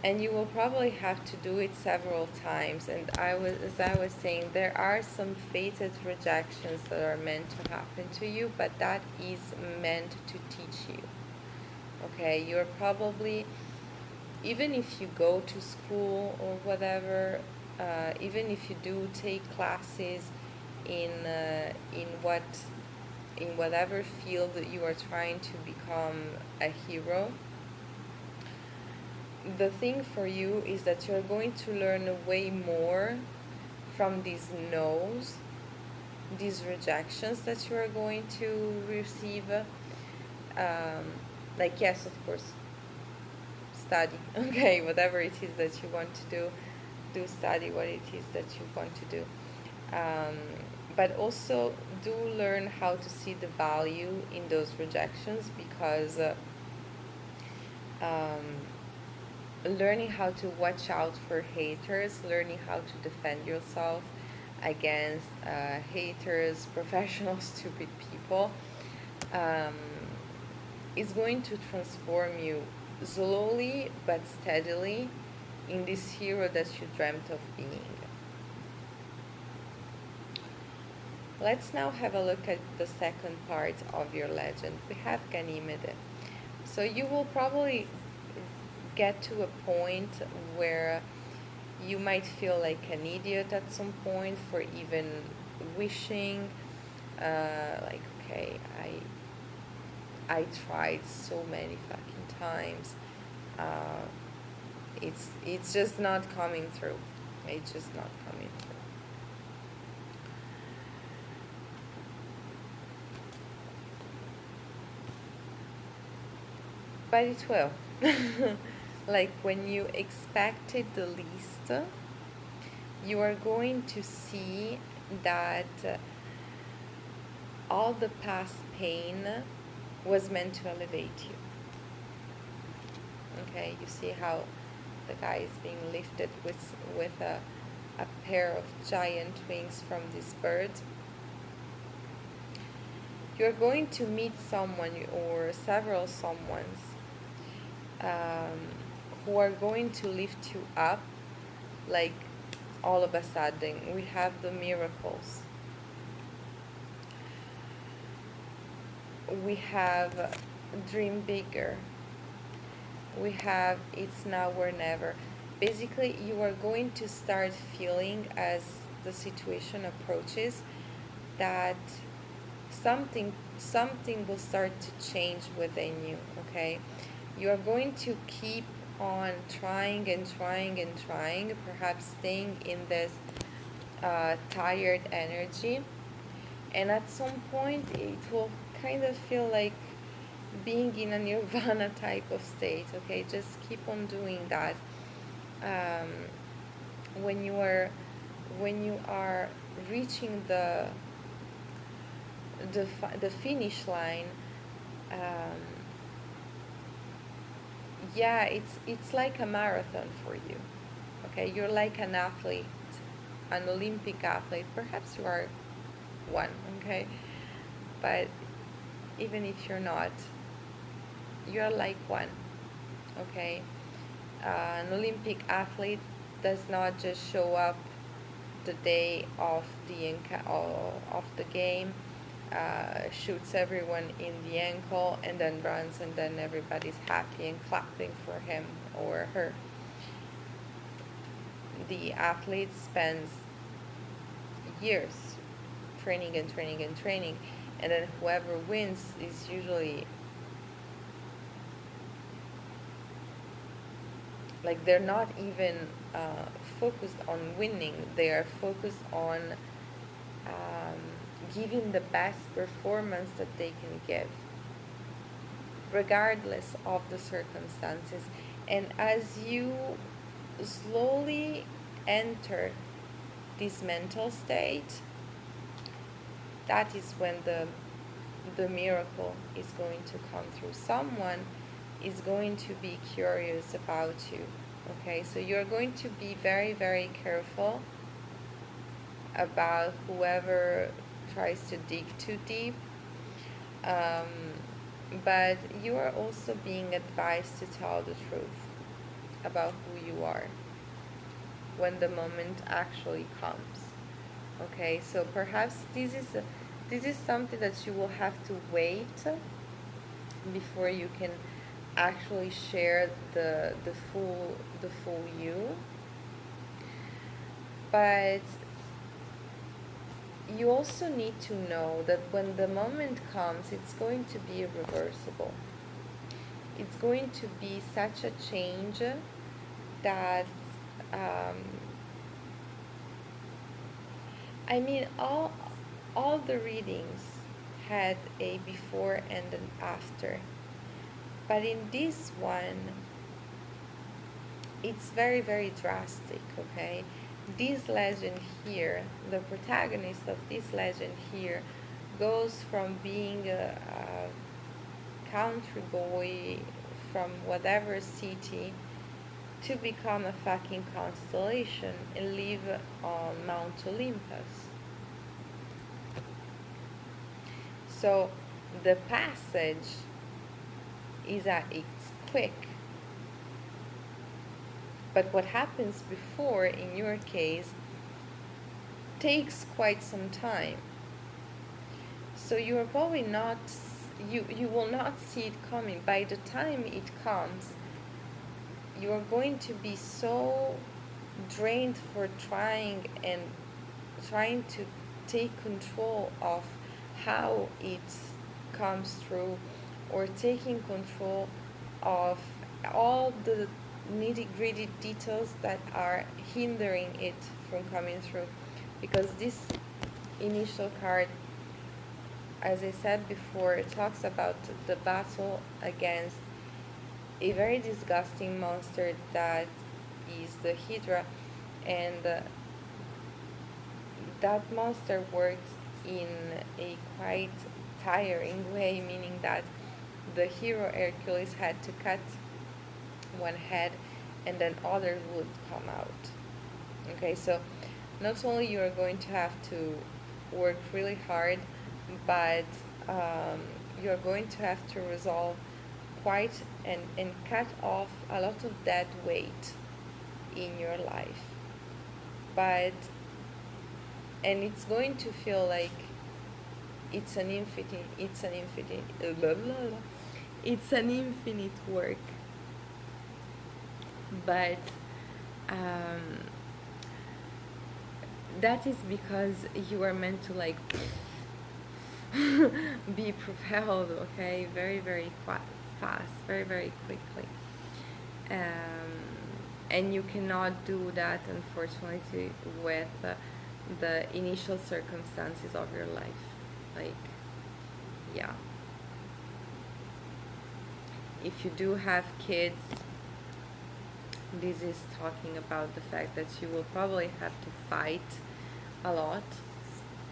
And you will probably have to do it several times. And as I was saying, there are some fated rejections that are meant to happen to you, but that is meant to teach you. Okay, you're probably, even if you go to school or whatever, even if you do take classes in whatever field that you are trying to become a hero, the thing for you is that you're going to learn way more from these no's, these rejections that you are going to receive. Like, yes, of course, study, okay, whatever it is that you want to do study what it is that you want to do. But also do learn how to see the value in those rejections, because learning how to watch out for haters, learning how to defend yourself against haters, professional, stupid people, is going to transform you slowly but steadily in this hero that you dreamt of being. Let's now have a look at the second part of your legend. We have Ganymede. So you will probably get to a point where you might feel like an idiot at some point for even wishing, like, okay, I tried so many fucking times. It's just not coming through. It's just not coming through. But it will. Like, when you expect it the least, you are going to see that all the past pain was meant to elevate you. Okay, you see how the guy is being lifted with a pair of giant wings from this bird. You're going to meet someone or several someones um, who are going to lift you up, like all of a sudden. We have the miracles. We have dream bigger. We have it's now or never. Basically, you are going to start feeling as the situation approaches that something will start to change within you. Okay, you are going to keep on trying and trying and trying, perhaps staying in this tired energy, and at some point it will kind of feel like being in a nirvana type of state. Okay, just keep on doing that. um, when you are reaching the finish line, um, yeah, it's like a marathon for you. Okay, you're like an athlete, an Olympic athlete. Perhaps you are one. Okay, but even if you're not, you're like one. Okay, an Olympic athlete does not just show up the day of of the game, shoots everyone in the ankle, and then runs, and then everybody's happy and clapping for him or her. The athlete spends years training and training and training, and then whoever wins is usually like they're not even focused on winning. They are focused on um, giving the best performance that they can give, regardless of the circumstances. And as you slowly enter this mental state, that is when the miracle is going to come through. Someone is going to be curious about you. Okay, so you're going to be very, very careful about whoever tries to dig too deep. But you are also being advised to tell the truth about who you are when the moment actually comes. Okay, so perhaps this is something that you will have to wait before you can actually share the full you. But you also need to know that when the moment comes, it's going to be irreversible. It's going to be such a change that um, I mean, all the readings had a before and an after, but in this one, it's very, very drastic. Okay, this legend here, the protagonist of this legend here, goes from being a country boy from whatever city to become a fucking constellation and live on Mount Olympus. So the passage it's quick, but what happens before, in your case, takes quite some time. So you are probably not, you will not see it coming. By the time it comes, you are going to be so drained for trying to take control of how it comes through, or taking control of all the nitty-gritty details that are hindering it from coming through. Because this initial card, as I said before, it talks about the battle against a very disgusting monster that is the Hydra, and that monster works in a quite tiring way, meaning that the hero Hercules had to cut one head and then others would come out. Okay, so not only you are going to have to work really hard, but you're going to have to resolve quite and cut off a lot of dead weight in your life. But and it's going to feel like blah, blah, blah. It's an infinite work. But um, that is because you are meant to like be propelled, okay, very very fast, very very quickly, and you cannot do that unfortunately with the initial circumstances of your life, like, yeah. If you do have kids, this is talking about the fact that you will probably have to fight a lot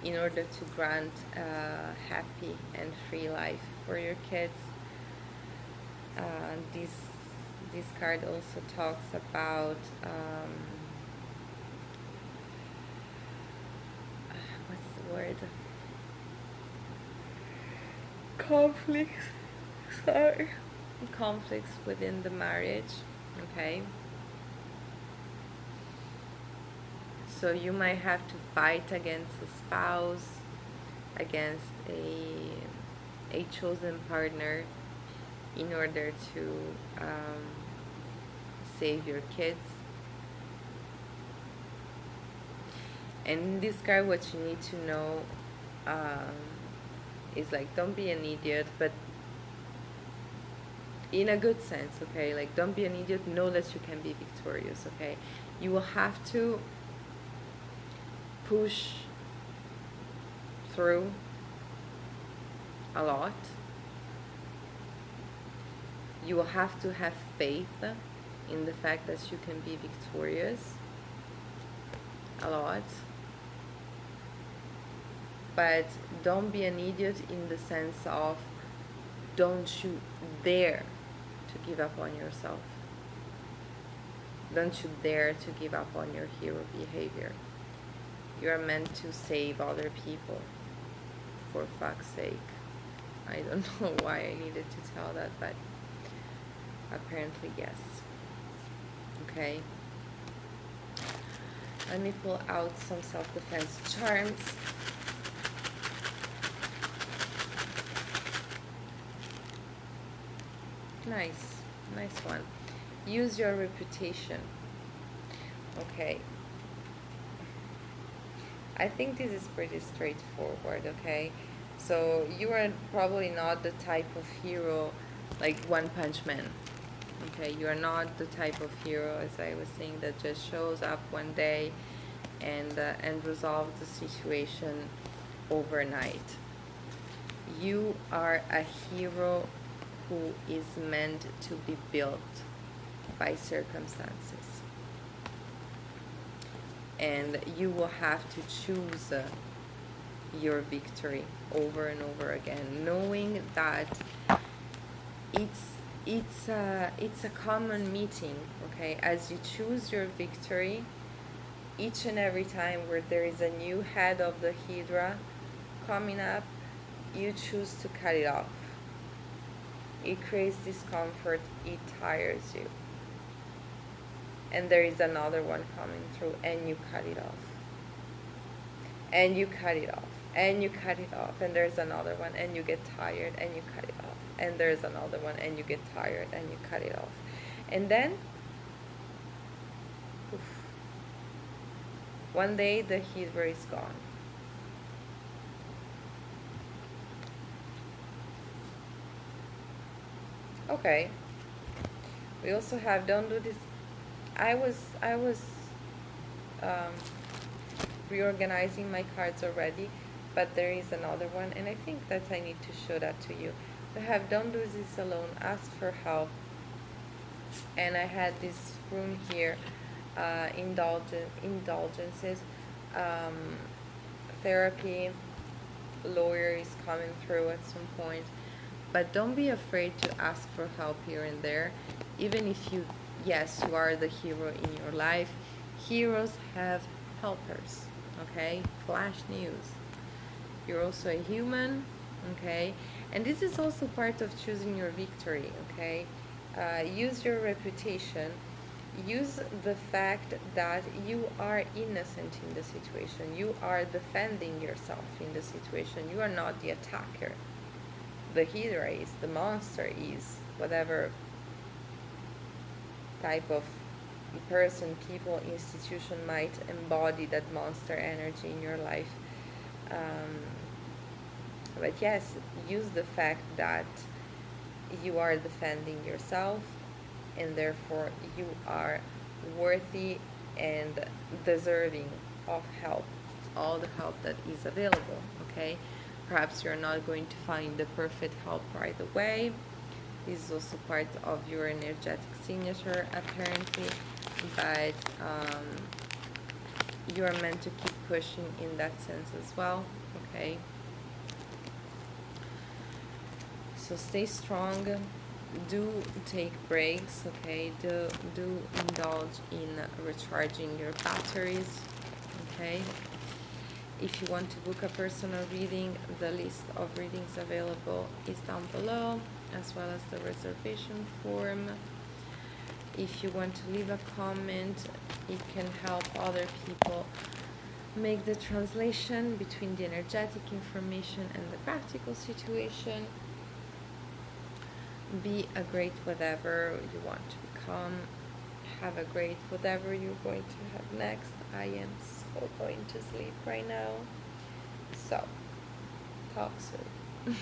in order to grant a happy and free life for your kids. This card also talks about what's the word? Conflicts. Sorry. Conflicts within the marriage. Okay. So you might have to fight against a spouse, against a chosen partner, in order to save your kids. And in this card, what you need to know is like, don't be an idiot, but in a good sense, okay? Like, don't be an idiot. Know that you can be victorious, okay? You will have to push through a lot. You will have to have faith in the fact that you can be victorious a lot. But don't be an idiot in the sense of, don't you dare to give up on yourself. Don't you dare to give up on your hero behavior. You are meant to save other people, for fuck's sake. I don't know why I needed to tell that, but apparently yes. Okay. Let me pull out some self-defense charms. Nice one. Use your reputation. Okay. I think this is pretty straightforward, okay? So you are probably not the type of hero like One Punch Man. Okay, you are not the type of hero, as I was saying, that just shows up one day and resolves the situation overnight. You are a hero who is meant to be built by circumstances. And you will have to choose your victory over and over again, knowing that it's a common meeting, okay? As you choose your victory, each and every time where there is a new head of the Hydra coming up, you choose to cut it off. It creates discomfort, it tires you. And there is another one coming through, and you cut it off. And you cut it off. And you cut it off. And there's another one, and you get tired, and you cut it off. And there's another one, and you get tired, and you cut it off. And then, poof, one day the Hydra is gone. Okay. We also have, don't do this. I was reorganizing my cards already, but there is another one, and I think that I need to show that to you. We have, don't do this alone, ask for help. And I had this room here, indulgences. therapy, lawyer is coming through at some point. But don't be afraid to ask for help here and there. Even if you, yes, you are the hero in your life, heroes have helpers, okay? Flash news. You're also a human, okay? And this is also part of choosing your victory, okay? Use your reputation. Use the fact that you are innocent in the situation. You are defending yourself in the situation. You are not the attacker. The hero is, the monster is, whatever type of person, people, institution might embody that monster energy in your life. But yes, use the fact that you are defending yourself and therefore you are worthy and deserving of help, all the help that is available, okay? Perhaps you're not going to find the perfect help right away. This is also part of your energetic signature, apparently, but you are meant to keep pushing in that sense as well, okay? So stay strong. Do take breaks, okay? Do indulge in recharging your batteries, okay? If you want to book a personal reading, the list of readings available is down below, as well as the reservation form. If you want to leave a comment, it can help other people make the translation between the energetic information and the practical situation. Be a great whatever you want to become. Have a great whatever you're going to have next. I am so going to sleep right now. So, talk soon.